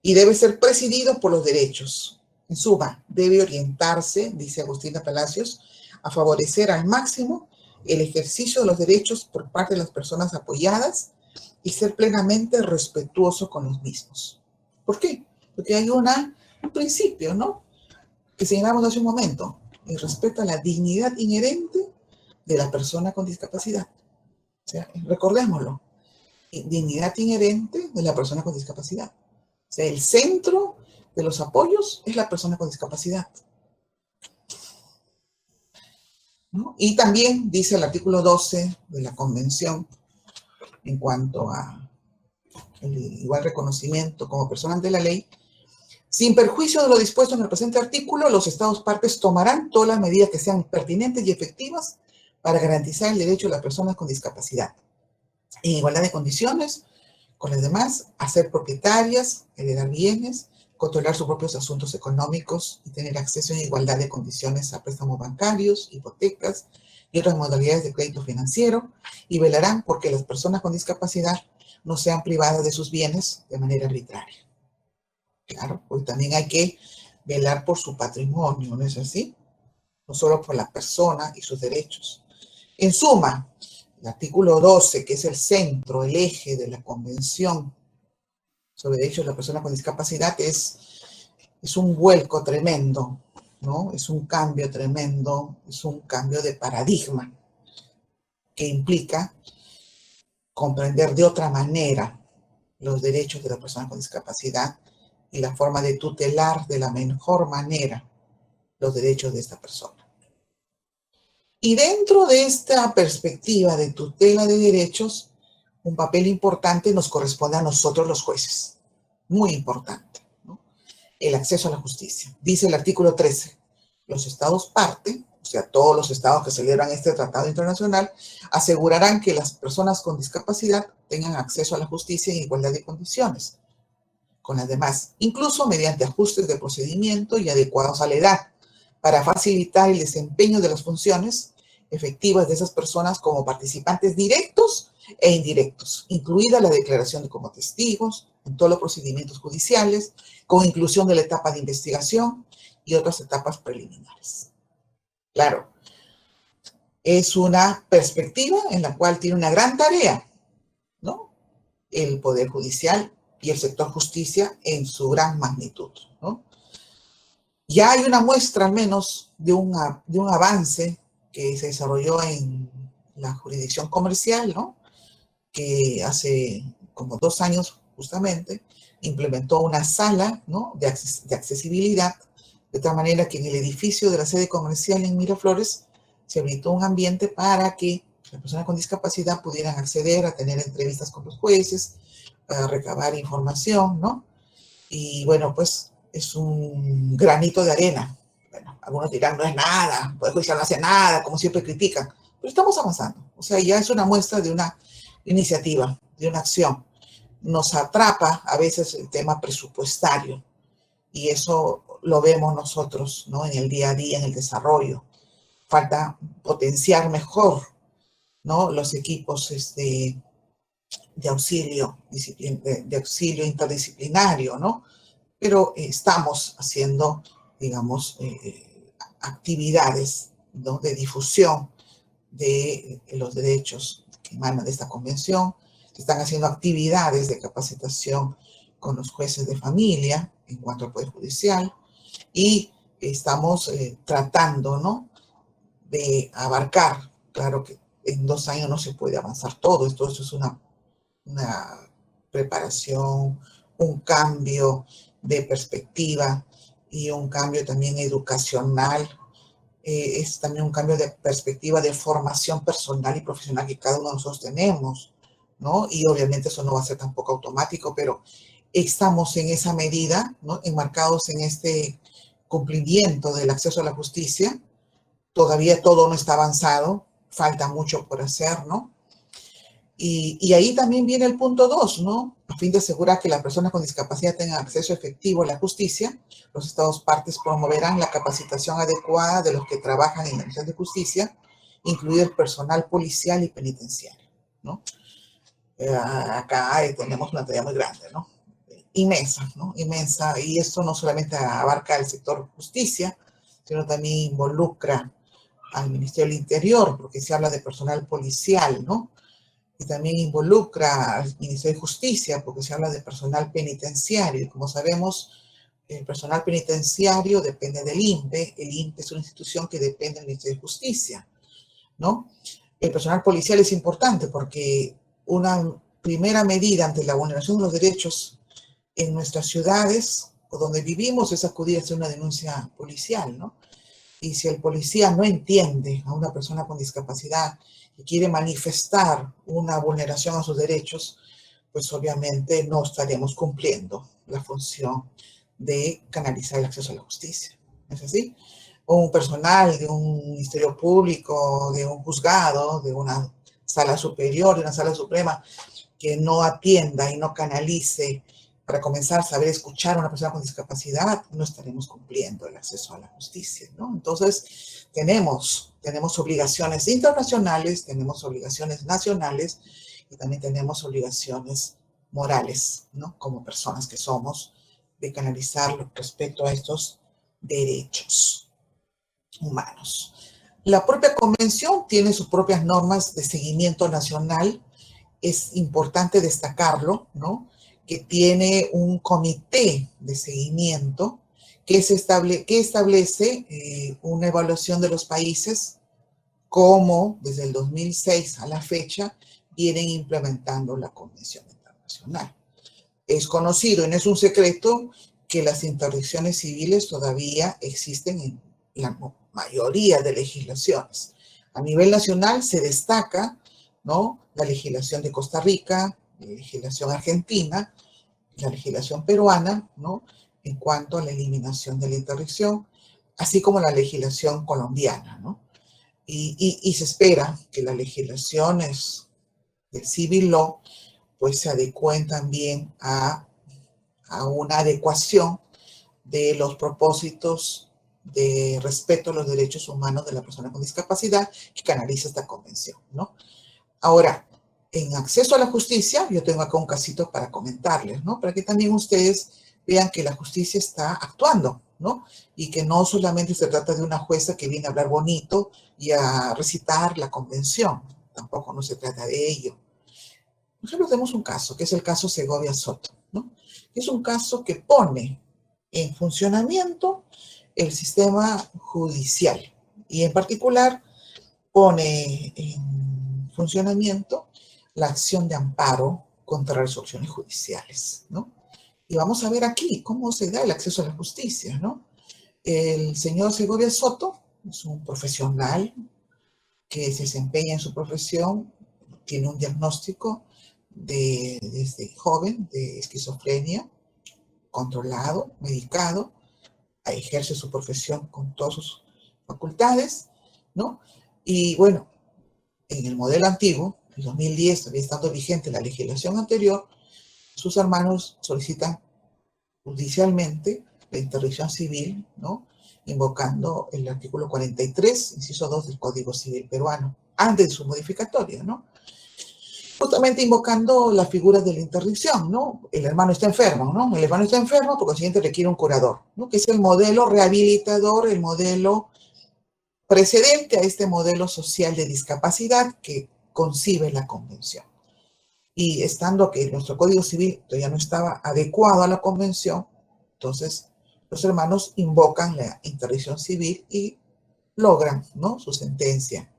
Y debe ser presidido por los derechos. En suma, debe orientarse, dice Agustina Palacios, a favorecer al máximo el ejercicio de los derechos por parte de las personas apoyadas y ser plenamente respetuoso con los mismos. ¿Por qué? Porque hay un principio, ¿no?, que señalamos hace un momento, el respeto a la dignidad inherente de la persona con discapacidad. O sea, recordémoslo, dignidad inherente de la persona con discapacidad. O sea, el centro de los apoyos es la persona con discapacidad, ¿no? Y también dice el artículo 12 de la Convención en cuanto a el igual reconocimiento como persona ante la ley: sin perjuicio de lo dispuesto en el presente artículo, los Estados partes tomarán todas las medidas que sean pertinentes y efectivas para garantizar el derecho de las personas con discapacidad, en igualdad de condiciones con las demás, a ser propietarias, heredar bienes, controlar sus propios asuntos económicos y tener acceso en igualdad de condiciones a préstamos bancarios, hipotecas y otras modalidades de crédito financiero, y velarán porque las personas con discapacidad no sean privadas de sus bienes de manera arbitraria. Claro, pues también hay que velar por su patrimonio, ¿no es así? No solo por la persona y sus derechos. En suma, el artículo 12, que es el centro, el eje de la Convención sobre Derechos de la Persona con Discapacidad, es un vuelco tremendo, ¿no? Es un cambio tremendo, es un cambio de paradigma que implica comprender de otra manera los derechos de la persona con discapacidad y la forma de tutelar de la mejor manera los derechos de esta persona. Y dentro de esta perspectiva de tutela de derechos, un papel importante nos corresponde a nosotros los jueces, muy importante, ¿no? el acceso a la justicia. Dice el artículo 13, los estados parte, o sea, todos los estados que celebran este tratado internacional, asegurarán que las personas con discapacidad tengan acceso a la justicia en igualdad de condiciones con las demás, incluso mediante ajustes de procedimiento y adecuados a la edad, para facilitar el desempeño de las funciones efectivas de esas personas como participantes directos e indirectos, incluida la declaración como testigos en todos los procedimientos judiciales, con inclusión de la etapa de investigación y otras etapas preliminares. Claro, es una perspectiva en la cual tiene una gran tarea, ¿no? El Poder Judicial y el sector justicia en su gran magnitud, ¿no? Ya hay una muestra al menos de un avance que se desarrolló en la jurisdicción comercial, ¿no? Que hace como 2 años justamente implementó una sala, ¿no? de accesibilidad, de tal manera que en el edificio de la sede comercial en Miraflores se habilitó un ambiente para que las personas con discapacidad pudieran acceder a tener entrevistas con los jueces, a recabar información, ¿no? Y bueno, pues es un granito de arena. Bueno, algunos dirán, no es nada, el Poder Judicial no hace nada, como siempre critican, pero estamos avanzando. O sea, ya es una muestra de una iniciativa, de una acción. Nos atrapa a veces el tema presupuestario y eso lo vemos nosotros, ¿no? En el día a día, en el desarrollo. Falta potenciar mejor, ¿no? Los equipos de auxilio interdisciplinario, ¿no? Pero estamos haciendo, digamos, actividades, ¿no? De difusión de los derechos que emanan de esta convención. Se están haciendo actividades de capacitación con los jueces de familia en cuanto al Poder Judicial y estamos tratando, ¿no? De abarcar, claro que en 2 años no se puede avanzar todo, esto es una preparación, un cambio de perspectiva y un cambio también educacional, es también un cambio de perspectiva de formación personal y profesional que cada uno de nosotros tenemos, ¿no? Y obviamente eso no va a ser tampoco automático, pero estamos en esa medida, ¿no? Enmarcados en este cumplimiento del acceso a la justicia. Todavía todo no está avanzado, falta mucho por hacer, ¿no? Y ahí también viene el punto 2, ¿no? A fin de asegurar que las personas con discapacidad tengan acceso efectivo a la justicia, los estados partes promoverán la capacitación adecuada de los que trabajan en la Administración de Justicia, incluido el personal policial y penitenciario, ¿no? Acá tenemos una tarea muy grande, ¿no? Inmensa, ¿no? Inmensa, y esto no solamente abarca el sector justicia, sino también involucra al Ministerio del Interior, porque se habla de personal policial, ¿no? Y también involucra al Ministerio de Justicia, porque se habla de personal penitenciario. Y como sabemos, el personal penitenciario depende del INPE. El INPE es una institución que depende del Ministerio de Justicia, ¿no? El personal policial es importante porque una primera medida ante la vulneración de los derechos en nuestras ciudades o donde vivimos es acudir a hacer una denuncia policial, ¿no? Y si el policía no entiende a una persona con discapacidad y quiere manifestar una vulneración a sus derechos, pues obviamente no estaremos cumpliendo la función de canalizar el acceso a la justicia. ¿Es así? O un personal de un ministerio público, de un juzgado, de una sala superior, de una sala suprema, que no atienda y no canalice para comenzar a saber escuchar a una persona con discapacidad, no estaremos cumpliendo el acceso a la justicia, ¿no? Entonces, tenemos obligaciones internacionales, tenemos obligaciones nacionales y también tenemos obligaciones morales, ¿no? Como personas que somos, de canalizar respecto a estos derechos humanos. La propia convención tiene sus propias normas de seguimiento nacional. Es importante destacarlo, ¿no? Que tiene un comité de seguimiento que establece una evaluación de los países, como desde el 2006 a la fecha vienen implementando la Convención Internacional. Es conocido y no es un secreto que las interdicciones civiles todavía existen en la mayoría de legislaciones. A nivel nacional se destaca, ¿no? La legislación de Costa Rica, la legislación argentina, la legislación peruana, ¿no? en cuanto a la eliminación de la interdicción, así como la legislación colombiana, ¿no? Y se espera que las legislaciones del civil law pues se adecúen también a una adecuación de los propósitos de respeto a los derechos humanos de la persona con discapacidad que canaliza esta convención, ¿no? Ahora, en acceso a la justicia, yo tengo acá un casito para comentarles, ¿no? Para que también ustedes vean que la justicia está actuando, ¿no? Y que no solamente se trata de una jueza que viene a hablar bonito y a recitar la convención, tampoco no se trata de ello. Nosotros tenemos un caso, que es el caso Segovia Soto, ¿no? Es un caso que pone en funcionamiento el sistema judicial y en particular pone en funcionamiento la acción de amparo contra resoluciones judiciales, ¿no? Y vamos a ver aquí cómo se da el acceso a la justicia, ¿no? El señor Segovia Soto es un profesional que se desempeña en su profesión, tiene un diagnóstico desde joven de esquizofrenia, controlado, medicado, ejerce su profesión con todas sus facultades, ¿no? Y bueno, en el modelo antiguo, en 2010, todavía estando vigente la legislación anterior, sus hermanos solicitan judicialmente la interdicción civil, ¿no? Invocando el artículo 43, inciso 2 del Código Civil peruano, antes de su modificatoria, ¿no? Justamente invocando la figura de la interdicción, ¿no? El hermano está enfermo, ¿no? El hermano está enfermo, por consiguiente requiere un curador, ¿no? Que es el modelo rehabilitador, el modelo precedente a este modelo social de discapacidad que concibe la convención. Y estando que nuestro Código Civil todavía no estaba adecuado a la convención, entonces los hermanos invocan la interdicción civil y logran, ¿no?, su sentencia.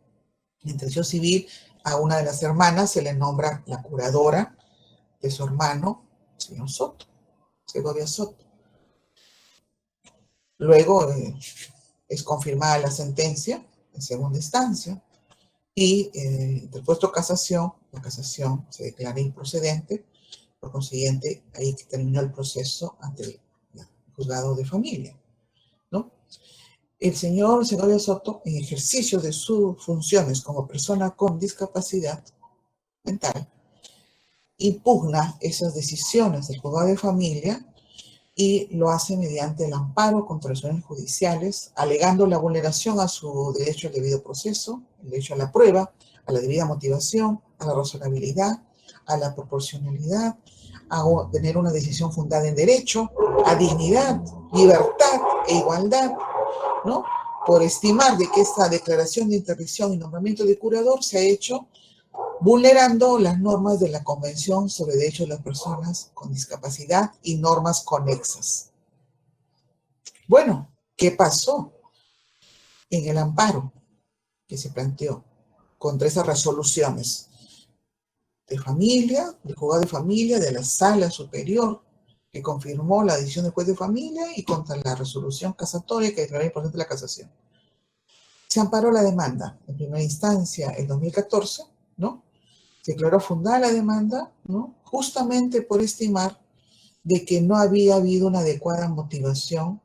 La interdicción civil, a una de las hermanas se le nombra la curadora de su hermano, el señor Soto, Segovia Soto. Luego es confirmada la sentencia en segunda instancia y interpuesto casación, la casación se declara improcedente, por consiguiente ahí terminó el proceso ante el juzgado de familia, ¿no? El señor Segovia Soto, en ejercicio de sus funciones como persona con discapacidad mental, impugna esas decisiones del juzgado de familia y lo hace mediante el amparo contra resoluciones judiciales, alegando la vulneración a su derecho al debido proceso, el derecho a la prueba, a la debida motivación, a la razonabilidad, a la proporcionalidad, a tener una decisión fundada en derecho, a dignidad, libertad e igualdad, ¿no? Por estimar de que esta declaración de interdicción y nombramiento de curador se ha hecho vulnerando las normas de la Convención sobre Derechos de las Personas con Discapacidad y normas conexas. Bueno, ¿qué pasó en el amparo que se planteó contra esas resoluciones de familia, del juzgado de familia, de la Sala Superior, que confirmó la decisión del juez de familia, y contra la resolución casatoria que declaró importante la casación? Se amparó la demanda en primera instancia en 2014, ¿no? Se declaró fundada la demanda, ¿no?, justamente por estimar de que no había habido una adecuada motivación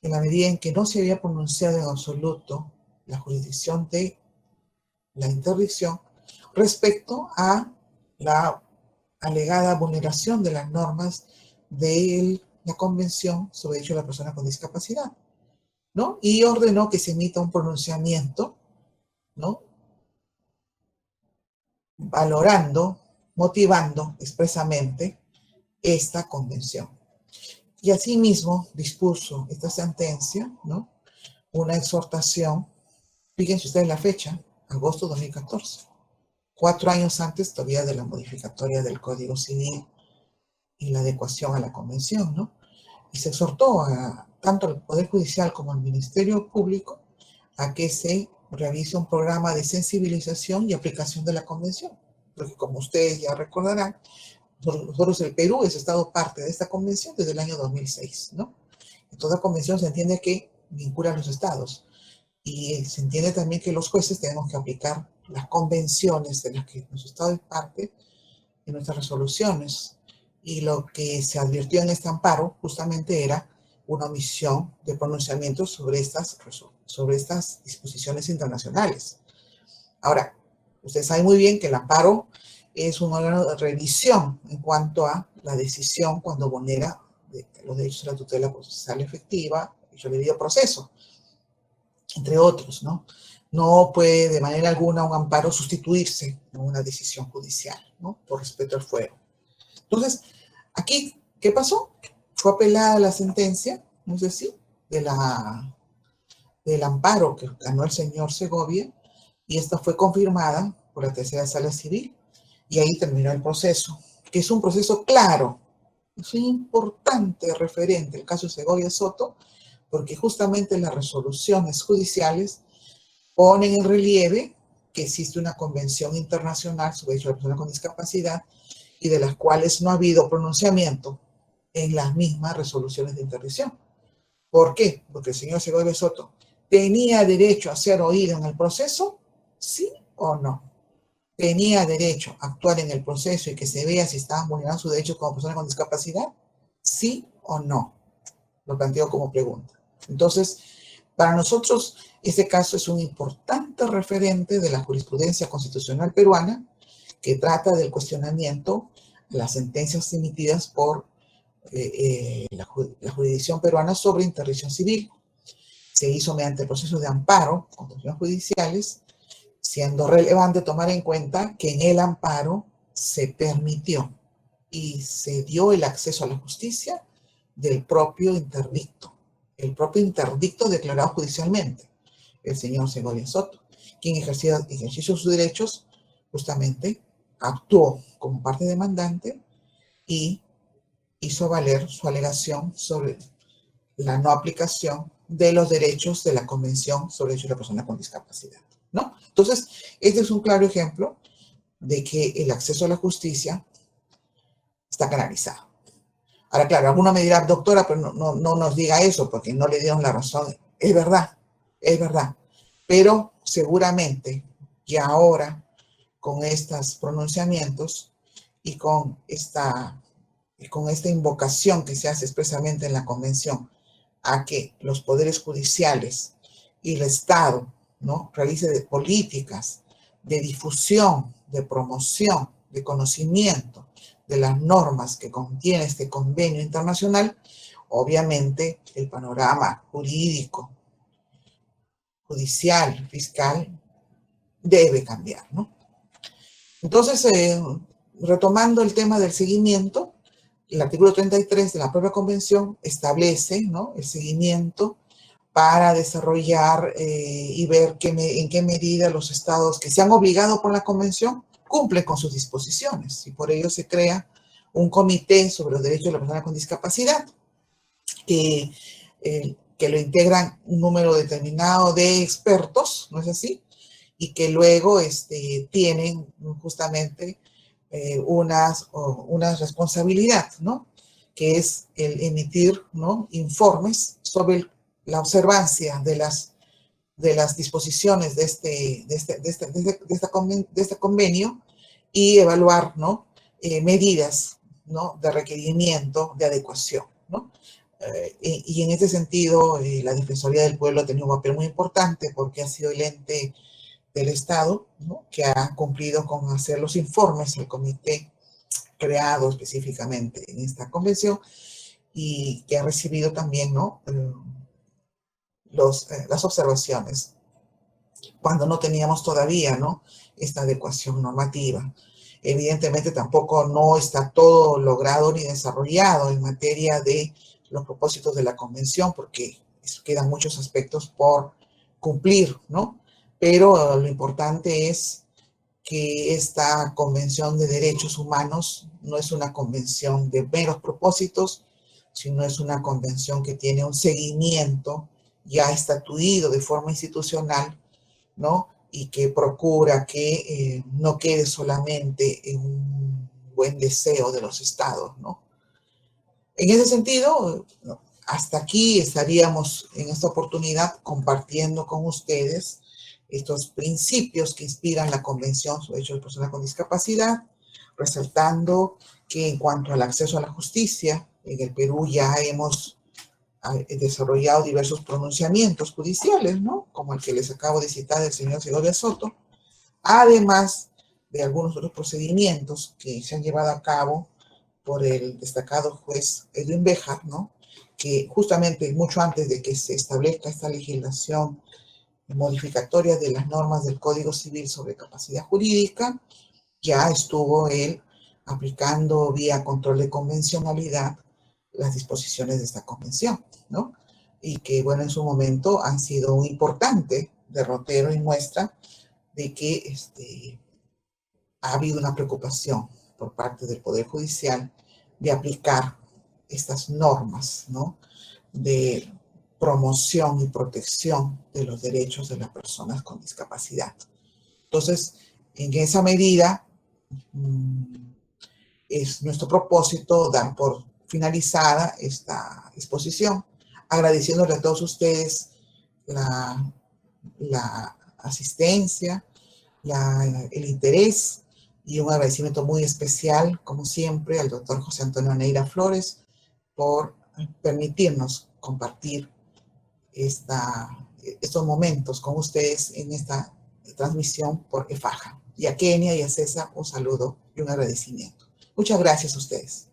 en la medida en que no se había pronunciado en absoluto la jurisdicción de la interdicción respecto a la alegada vulneración de las normas de la Convención sobre Derechos de la Persona con Discapacidad, ¿no? Y ordenó que se emita un pronunciamiento, ¿no?, valorando, motivando expresamente esta convención. Y asimismo dispuso esta sentencia, ¿no?, una exhortación, fíjense ustedes la fecha, agosto de 2014, 4 años antes todavía de la modificatoria del Código Civil y la adecuación a la convención, ¿no? Y se exhortó tanto al Poder Judicial como al Ministerio Público a que se realice un programa de sensibilización y aplicación de la convención. Porque como ustedes ya recordarán, nosotros el Perú es estado parte de esta convención desde el año 2006, ¿no? En toda convención se entiende que vincula a los estados y se entiende también que los jueces tenemos que aplicar las convenciones de las que los estados es parte en nuestras resoluciones. y lo que se advirtió en este amparo justamente era una omisión de pronunciamientos sobre estas disposiciones internacionales. Ahora, usted sabe muy bien que el amparo es un órgano de revisión en cuanto a la decisión cuando vulnera los derechos de la tutela procesal efectiva y su debido proceso, entre otros, ¿no? No puede de manera alguna un amparo sustituirse en una decisión judicial, ¿no? Por respeto al fuero. Entonces, aquí, ¿qué pasó? Fue apelada la sentencia, no sé si, del amparo que ganó el señor Segovia, y esta fue confirmada por la tercera sala civil, y ahí terminó el proceso, que es un proceso claro, es un importante referente, el caso de Segovia Soto, porque justamente las resoluciones judiciales ponen en relieve que existe una convención internacional sobre derechos de la persona con discapacidad y de las cuales no ha habido pronunciamiento en las mismas resoluciones de interdicción. ¿Por qué? Porque el señor Segovia Soto tenía derecho a ser oído en el proceso, ¿sí o no? ¿Tenía derecho a actuar en el proceso y que se vea si estaban vulnerando sus derechos como persona con discapacidad? ¿Sí o no? Lo planteo como pregunta. Entonces, para nosotros, este caso es un importante referente de la jurisprudencia constitucional peruana que trata del cuestionamiento de las sentencias emitidas por la jurisdicción peruana sobre interdicción civil. Se hizo mediante el proceso de amparo contra acciones judiciales, siendo relevante tomar en cuenta que en el amparo se permitió y se dio el acceso a la justicia del propio interdicto. El propio interdicto declarado judicialmente, el señor Segovia Soto, quien ejerció sus derechos, justamente actuó como parte demandante y hizo valer su alegación sobre la no aplicación de los derechos de la Convención sobre Derechos de la Persona con Discapacidad, ¿no? Entonces, este es un claro ejemplo de que el acceso a la justicia está canalizado. Ahora, claro, alguno me dirá, doctora, pero no nos diga eso porque no le dieron la razón. Es verdad, pero seguramente que ahora, con estos pronunciamientos y con esta invocación que se hace expresamente en la Convención a que los poderes judiciales y el Estado, ¿no?, realice políticas de difusión, de promoción, de conocimiento de las normas que contiene este convenio internacional, obviamente el panorama jurídico, judicial, fiscal, debe cambiar, ¿no? Entonces, retomando el tema del seguimiento, el artículo 33 de la propia convención establece, ¿no?, el seguimiento para desarrollar y ver en qué medida los estados que se han obligado por la convención cumplen con sus disposiciones, y por ello se crea un comité sobre los derechos de la persona con discapacidad que lo integran un número determinado de expertos, ¿no es así? Y que luego tienen justamente una responsabilidad, ¿no?, que es el emitir, ¿no?, informes sobre la observancia de las disposiciones de este convenio y evaluar, ¿no?, medidas, ¿no?, de requerimiento, de adecuación, ¿no? Y en este sentido, la Defensoría del Pueblo ha tenido un papel muy importante porque ha sido el ente del Estado, ¿no?, que ha cumplido con hacer los informes al comité creado específicamente en esta convención y que ha recibido también, ¿no?, las observaciones cuando no teníamos todavía, ¿no?, esta adecuación normativa. Evidentemente tampoco no está todo logrado ni desarrollado en materia de los propósitos de la convención porque quedan muchos aspectos por cumplir, ¿no? Pero lo importante es que esta Convención de Derechos Humanos no es una convención de meros propósitos, sino es una convención que tiene un seguimiento ya estatuido de forma institucional, ¿no?, y que procura que no quede solamente en un buen deseo de los estados, ¿no? En ese sentido, hasta aquí estaríamos en esta oportunidad compartiendo con ustedes estos principios que inspiran la Convención sobre Derechos de Personas con Discapacidad, resaltando que en cuanto al acceso a la justicia, en el Perú ya hemos desarrollado diversos pronunciamientos judiciales, ¿no? Como el que les acabo de citar del señor Segovia Soto, además de algunos otros procedimientos que se han llevado a cabo por el destacado juez Edwin Béjar, ¿no? Que justamente mucho antes de que se establezca esta legislación modificatoria de las normas del Código Civil sobre capacidad jurídica, ya estuvo él aplicando vía control de convencionalidad las disposiciones de esta convención, ¿no? Y que, bueno, en su momento han sido un importante derrotero y muestra de que ha habido una preocupación por parte del Poder Judicial de aplicar estas normas, ¿no? De promoción y protección de los derechos de las personas con discapacidad. Entonces, en esa medida, es nuestro propósito dar por finalizada esta exposición, agradeciéndole a todos ustedes la asistencia, el interés y un agradecimiento muy especial, como siempre, al doctor José Antonio Neira Flores por permitirnos compartir estos momentos con ustedes en esta transmisión por EFAJA. Y a Kenia y a César un saludo y un agradecimiento. Muchas gracias a ustedes.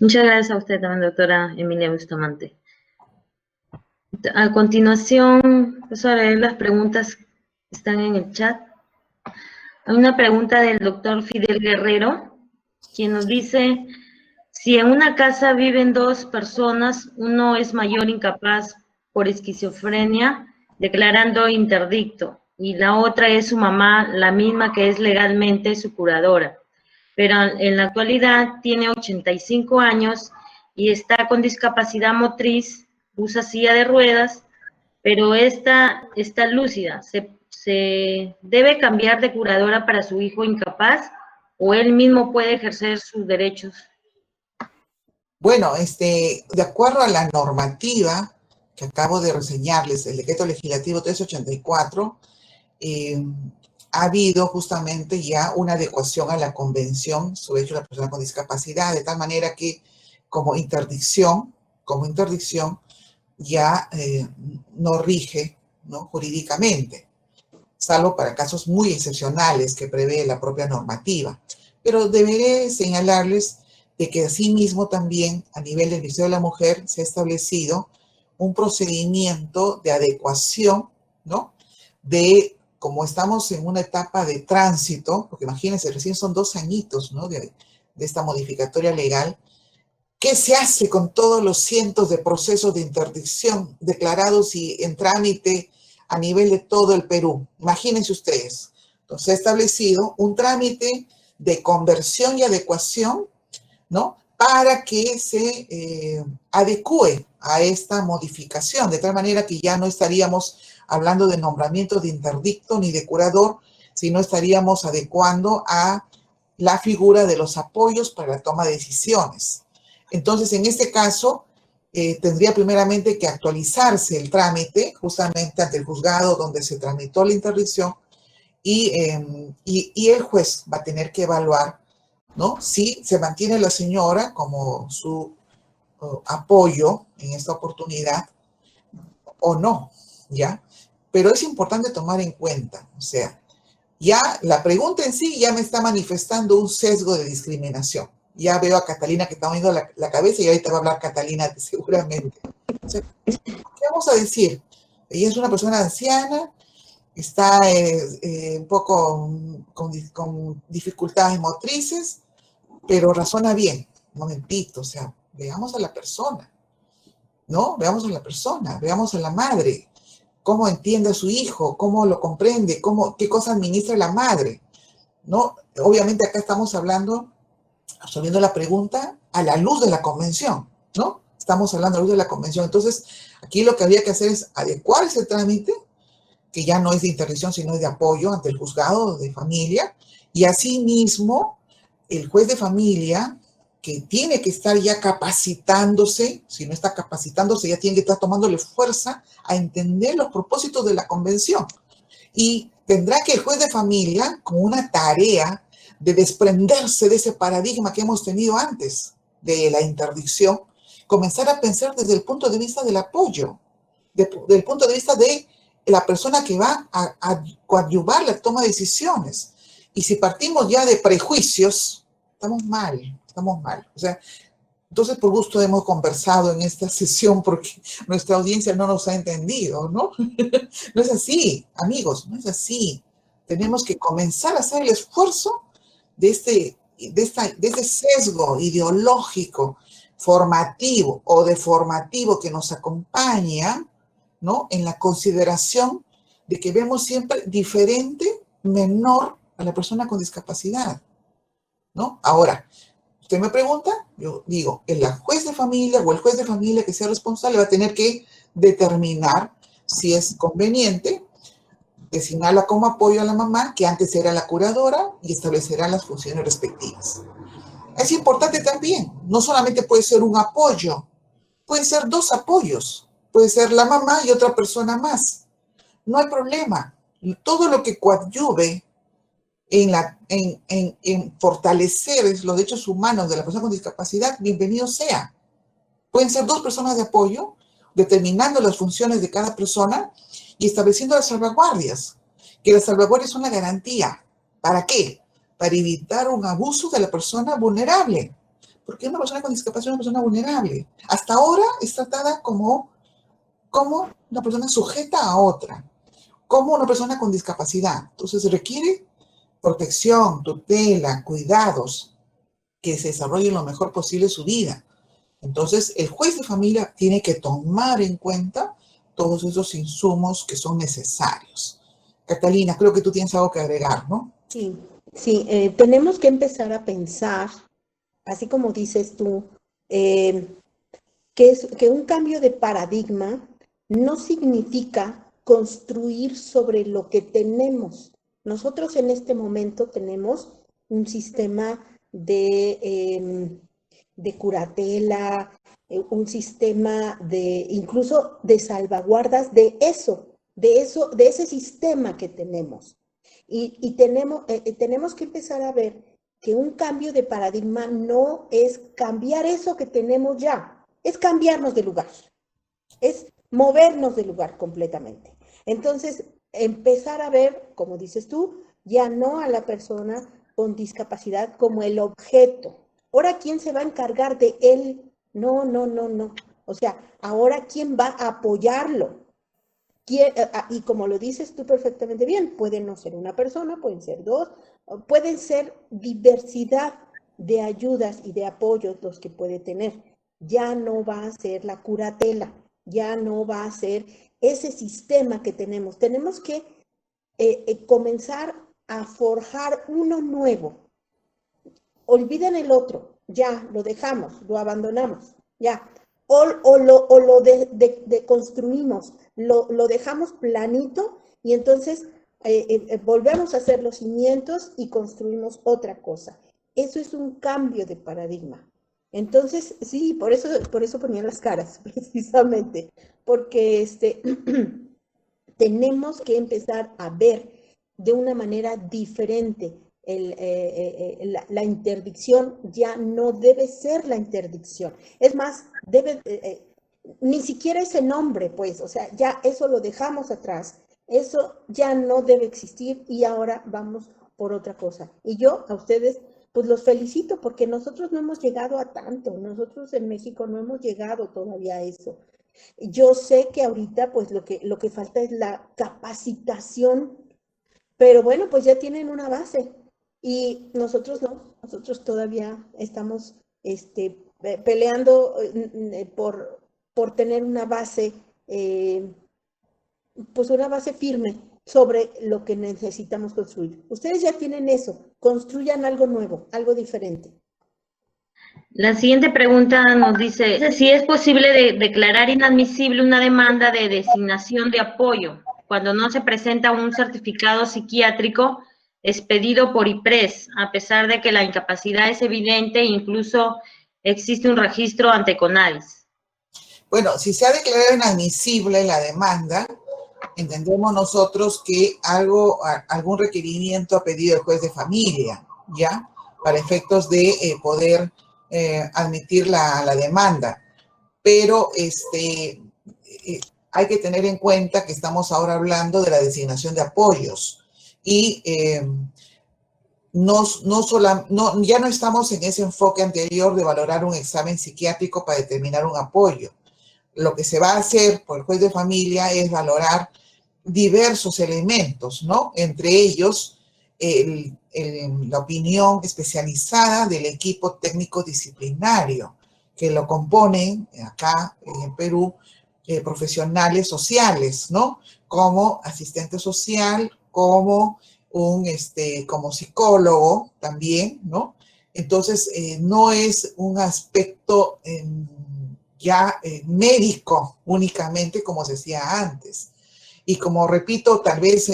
Muchas gracias a usted también, doctora Emilia Bustamante. A continuación, paso a leer las preguntas que están en el chat. Hay una pregunta del doctor Fidel Guerrero, quien nos dice: si en una casa viven dos personas, uno es mayor incapaz por esquizofrenia, declarando interdicto, y la otra es su mamá, la misma que es legalmente su curadora, pero en la actualidad tiene 85 años y está con discapacidad motriz, usa silla de ruedas, pero está lúcida. ¿Se debe cambiar de curadora para su hijo incapaz o él mismo puede ejercer sus derechos? Bueno, de acuerdo a la normativa que acabo de reseñarles, el decreto legislativo 384, ha habido justamente ya una adecuación a la Convención sobre Derechos de la Persona con Discapacidad, de tal manera que como interdicción ya no rige, ¿no?, jurídicamente, salvo para casos muy excepcionales que prevé la propia normativa. Pero deberé señalarles de que asimismo también a nivel del Ministerio de la Mujer se ha establecido un procedimiento de adecuación, ¿no?, de, como estamos en una etapa de tránsito, porque imagínense, recién son 2 añitos, ¿no?, de esta modificatoria legal. ¿Qué se hace con todos los cientos de procesos de interdicción declarados y en trámite a nivel de todo el Perú? Imagínense ustedes. Entonces, se ha establecido un trámite de conversión y adecuación, ¿no?, para que se adecue a esta modificación, de tal manera que ya no estaríamos hablando de nombramiento de interdicto ni de curador, sino estaríamos adecuando a la figura de los apoyos para la toma de decisiones. Entonces, en este caso, tendría primeramente que actualizarse el trámite justamente ante el juzgado donde se tramitó la interdicción y el juez va a tener que evaluar, ¿no?, si se mantiene la señora como su apoyo en esta oportunidad o no, ¿ya? Pero es importante tomar en cuenta, o sea, ya la pregunta en sí ya me está manifestando un sesgo de discriminación. Ya veo a Catalina que está moviendo la cabeza y ahorita va a hablar Catalina seguramente. O sea, ¿qué vamos a decir? Ella es una persona anciana, está un poco con dificultades motrices, pero razona bien. Un momentito, o sea, veamos a la persona, ¿no? Veamos a la persona, veamos a la madre, cómo entiende a su hijo, cómo lo comprende, qué cosa administra la madre, ¿no? Obviamente acá estamos resolviendo la pregunta a la luz de la convención, ¿no? Estamos hablando a la luz de la convención. Entonces, aquí lo que habría que hacer es adecuar ese trámite, que ya no es de interdicción, sino es de apoyo ante el juzgado de familia, y asimismo, el juez de familia, que tiene que estar ya capacitándose, si no está capacitándose, ya tiene que estar tomándole fuerza a entender los propósitos de la convención. Y tendrá que el juez de familia, como una tarea de desprenderse de ese paradigma que hemos tenido antes de la interdicción, comenzar a pensar desde el punto de vista del apoyo, del punto de vista de la persona que va a coadyuvar la toma de decisiones. Y si partimos ya de prejuicios, estamos mal, estamos mal. O sea, entonces por gusto hemos conversado en esta sesión porque nuestra audiencia no nos ha entendido, ¿no? No es así, amigos, no es así. Tenemos que comenzar a hacer el esfuerzo de este sesgo ideológico, formativo o deformativo que nos acompaña, ¿no? En la consideración de que vemos siempre diferente, menor a la persona con discapacidad, ¿no? Ahora, usted me pregunta, yo digo, el juez de familia o el juez de familia que sea responsable va a tener que determinar si es conveniente designarla como apoyo a la mamá, que antes era la curadora, y establecerá las funciones respectivas. Es importante también, no solamente puede ser un apoyo, pueden ser dos apoyos, puede ser la mamá y otra persona más. No hay problema. Todo lo que coadyuve en fortalecer los derechos humanos de la persona con discapacidad, bienvenido sea. Pueden ser dos personas de apoyo, determinando las funciones de cada persona y estableciendo las salvaguardias, que las salvaguardias son la garantía. ¿Para qué? Para evitar un abuso de la persona vulnerable. Porque una persona con discapacidad es una persona vulnerable. Hasta ahora es tratada como una persona sujeta a otra, como una persona con discapacidad. Entonces requiere protección, tutela, cuidados, que se desarrolle lo mejor posible su vida. Entonces, el juez de familia tiene que tomar en cuenta todos esos insumos que son necesarios. Catalina, creo que tú tienes algo que agregar, ¿no? Sí, sí, tenemos que empezar a pensar, así como dices tú, que un cambio de paradigma no significa construir sobre lo que tenemos. Nosotros en este momento tenemos un sistema de curatela, un sistema incluso de salvaguardas de ese sistema que tenemos. Y tenemos que empezar a ver que un cambio de paradigma no es cambiar eso que tenemos ya, es cambiarnos de lugar, es movernos de lugar completamente. Entonces, empezar a ver, como dices tú, ya no a la persona con discapacidad como el objeto. Ahora, ¿quién se va a encargar de él? No. O sea, ahora, ¿quién va a apoyarlo? Y como lo dices tú perfectamente bien, pueden no ser una persona, pueden ser dos, pueden ser diversidad de ayudas y de apoyos los que puede tener. Ya no va a ser la curatela, ya no va a ser ese sistema que tenemos. Tenemos que comenzar a forjar uno nuevo. Olviden el otro, ya lo dejamos, lo abandonamos, ya. O lo deconstruimos, lo dejamos planito y entonces volvemos a hacer los cimientos y construimos otra cosa. Eso es un cambio de paradigma. Entonces, sí, por eso ponía las caras, precisamente, porque tenemos que empezar a ver de una manera diferente. La interdicción ya no debe ser la interdicción. Es más, ni siquiera ese nombre, pues, o sea, ya eso lo dejamos atrás. Eso ya no debe existir y ahora vamos por otra cosa. Y yo a ustedes, pues los felicito porque nosotros no hemos llegado a tanto. Nosotros en México no hemos llegado todavía a eso. Yo sé que ahorita, pues lo que falta es la capacitación, pero bueno, pues ya tienen una base. Y nosotros no, nosotros todavía estamos peleando por tener una base, pues una base firme sobre lo que necesitamos construir. Ustedes ya tienen eso, construyan algo nuevo, algo diferente. La siguiente pregunta nos dice si es posible declarar inadmisible una demanda de designación de apoyo cuando no se presenta un certificado psiquiátrico expedido por IPRES, a pesar de que la incapacidad es evidente e incluso existe un registro ante CONADIS. Bueno, si se ha declarado inadmisible la demanda, entendemos nosotros que algún requerimiento ha pedido el juez de familia, ¿ya? Para efectos de poder admitir la demanda. Pero hay que tener en cuenta que estamos ahora hablando de la designación de apoyos y ya no estamos en ese enfoque anterior de valorar un examen psiquiátrico para determinar un apoyo. Lo que se va a hacer por el juez de familia es valorar diversos elementos, ¿no? Entre ellos, la opinión especializada del equipo técnico disciplinario, que lo componen acá en Perú profesionales sociales, ¿no? Como asistente social, como como psicólogo también, ¿no? Entonces, no es un aspecto médico únicamente como se decía antes. Y como repito, tal vez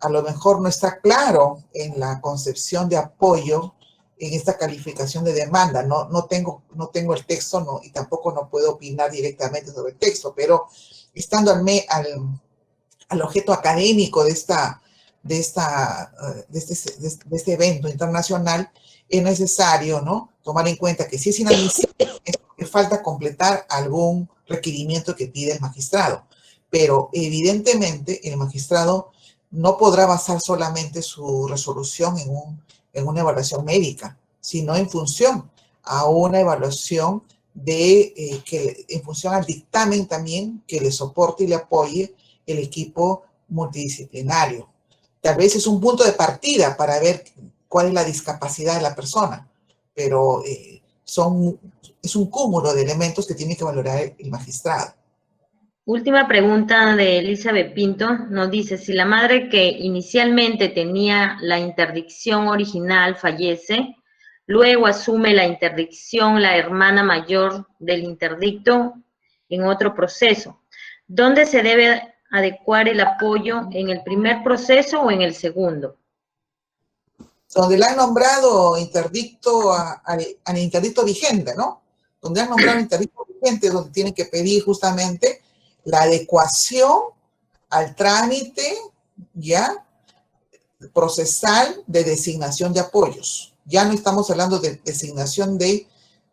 a lo mejor no está claro en la concepción de apoyo en esta calificación de demanda. No tengo el texto y tampoco no puedo opinar directamente sobre el texto, pero estando al objeto académico de este evento internacional, es necesario, ¿no?, tomar en cuenta que si es inadmisible, falta completar algún requerimiento que pide el magistrado. Pero evidentemente el magistrado no podrá basar solamente su resolución en una evaluación médica, sino en función a una evaluación en función al dictamen también que le soporte y le apoye el equipo multidisciplinario. Tal vez es un punto de partida para ver cuál es la discapacidad de la persona, pero es un cúmulo de elementos que tiene que valorar el magistrado. Última pregunta de Elizabeth Pinto. Nos dice, si la madre que inicialmente tenía la interdicción original fallece, luego asume la interdicción la hermana mayor del interdicto en otro proceso, ¿dónde se debe adecuar el apoyo, en el primer proceso o en el segundo? Donde le han nombrado interdicto al interdicto vigente, ¿no? Donde han nombrado interdicto vigente, donde tienen que pedir justamente la adecuación al trámite ya procesal de designación de apoyos. Ya no estamos hablando de designación de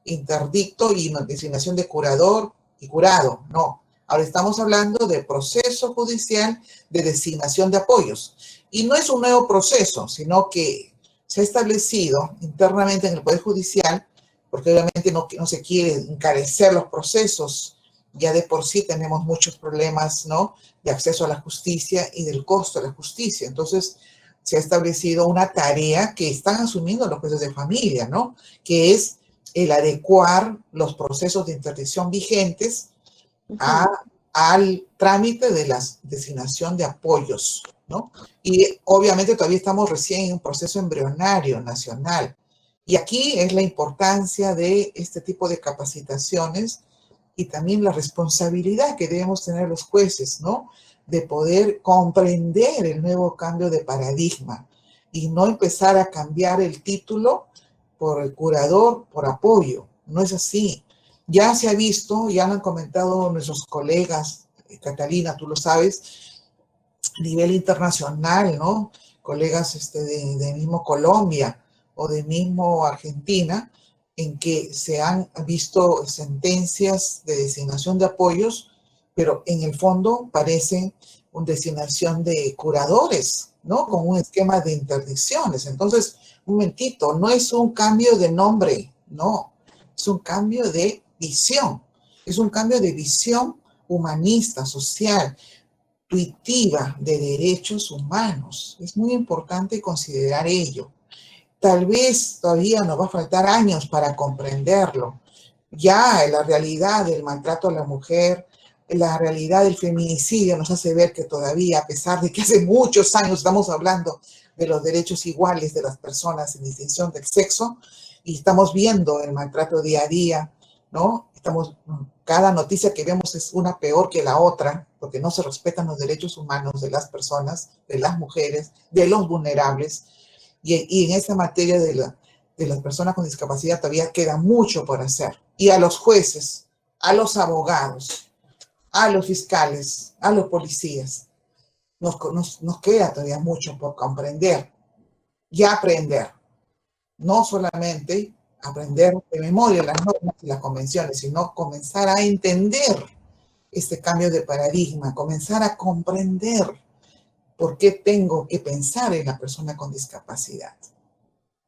interdicto y designación de curador y curado, no. Ahora estamos hablando de proceso judicial de designación de apoyos. Y no es un nuevo proceso, sino que se ha establecido internamente en el Poder Judicial, porque obviamente no se quiere encarecer los procesos. Ya de por sí tenemos muchos problemas, ¿no?, de acceso a la justicia y del costo de la justicia. Entonces, se ha establecido una tarea que están asumiendo los jueces de familia, ¿no?, que es el adecuar los procesos de interdicción vigentes al trámite de la designación de apoyos, ¿no? Y obviamente todavía estamos recién en un proceso embrionario nacional. Y aquí es la importancia de este tipo de capacitaciones y también la responsabilidad que debemos tener los jueces, ¿no?, de poder comprender el nuevo cambio de paradigma y no empezar a cambiar el título por el curador, por apoyo. No es así. Ya se ha visto, ya lo han comentado nuestros colegas, Catalina, tú lo sabes, a nivel internacional, ¿no?, colegas de mismo Colombia o de mismo Argentina, en que se han visto sentencias de designación de apoyos, pero en el fondo parecen una designación de curadores, ¿no?, con un esquema de interdicciones. Entonces, un momentito, no es un cambio de nombre, no, es un cambio de visión, es un cambio de visión humanista, social, intuitiva de derechos humanos. Es muy importante considerar ello. Tal vez todavía nos va a faltar años para comprenderlo. Ya la realidad del maltrato a la mujer, la realidad del feminicidio nos hace ver que todavía, a pesar de que hace muchos años estamos hablando de los derechos iguales de las personas sin distinción del sexo, y estamos viendo el maltrato día a día, ¿no? Cada noticia que vemos es una peor que la otra, porque no se respetan los derechos humanos de las personas, de las mujeres, de los vulnerables. Y en esta materia de las personas con discapacidad todavía queda mucho por hacer. Y a los jueces, a los abogados, a los fiscales, a los policías, nos queda todavía mucho por comprender y aprender. No solamente aprender de memoria las normas y las convenciones, sino comenzar a entender este cambio de paradigma, comenzar a comprender por qué tengo que pensar en la persona con discapacidad.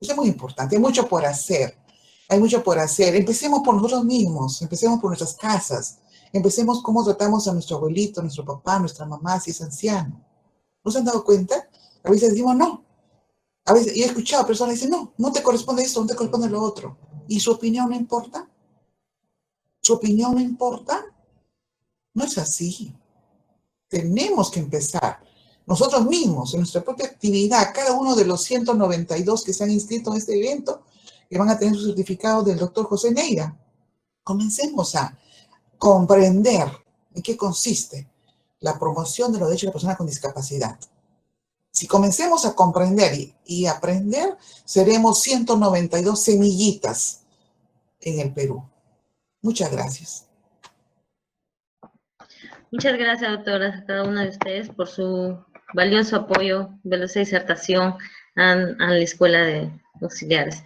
Eso es muy importante, hay mucho por hacer, hay mucho por hacer. Empecemos por nosotros mismos, empecemos por nuestras casas, empecemos cómo tratamos a nuestro abuelito, a nuestro papá, a nuestra mamá, si es anciano. ¿No se han dado cuenta? A veces decimos no. A veces, y he escuchado a personas que dicen, no, no te corresponde esto, no te corresponde lo otro. ¿Y su opinión no importa? ¿Su opinión no importa? No es así. Tenemos que empezar nosotros mismos, en nuestra propia actividad, cada uno de los 192 que se han inscrito en este evento, que van a tener su certificado del doctor José Neira. Comencemos a comprender en qué consiste la promoción de los derechos de las personas con discapacidad. Si comencemos a comprender y aprender, seremos 192 semillitas en el Perú. Muchas gracias. Muchas gracias, doctora, a cada una de ustedes por su valioso apoyo de la disertación a la Escuela de Auxiliares.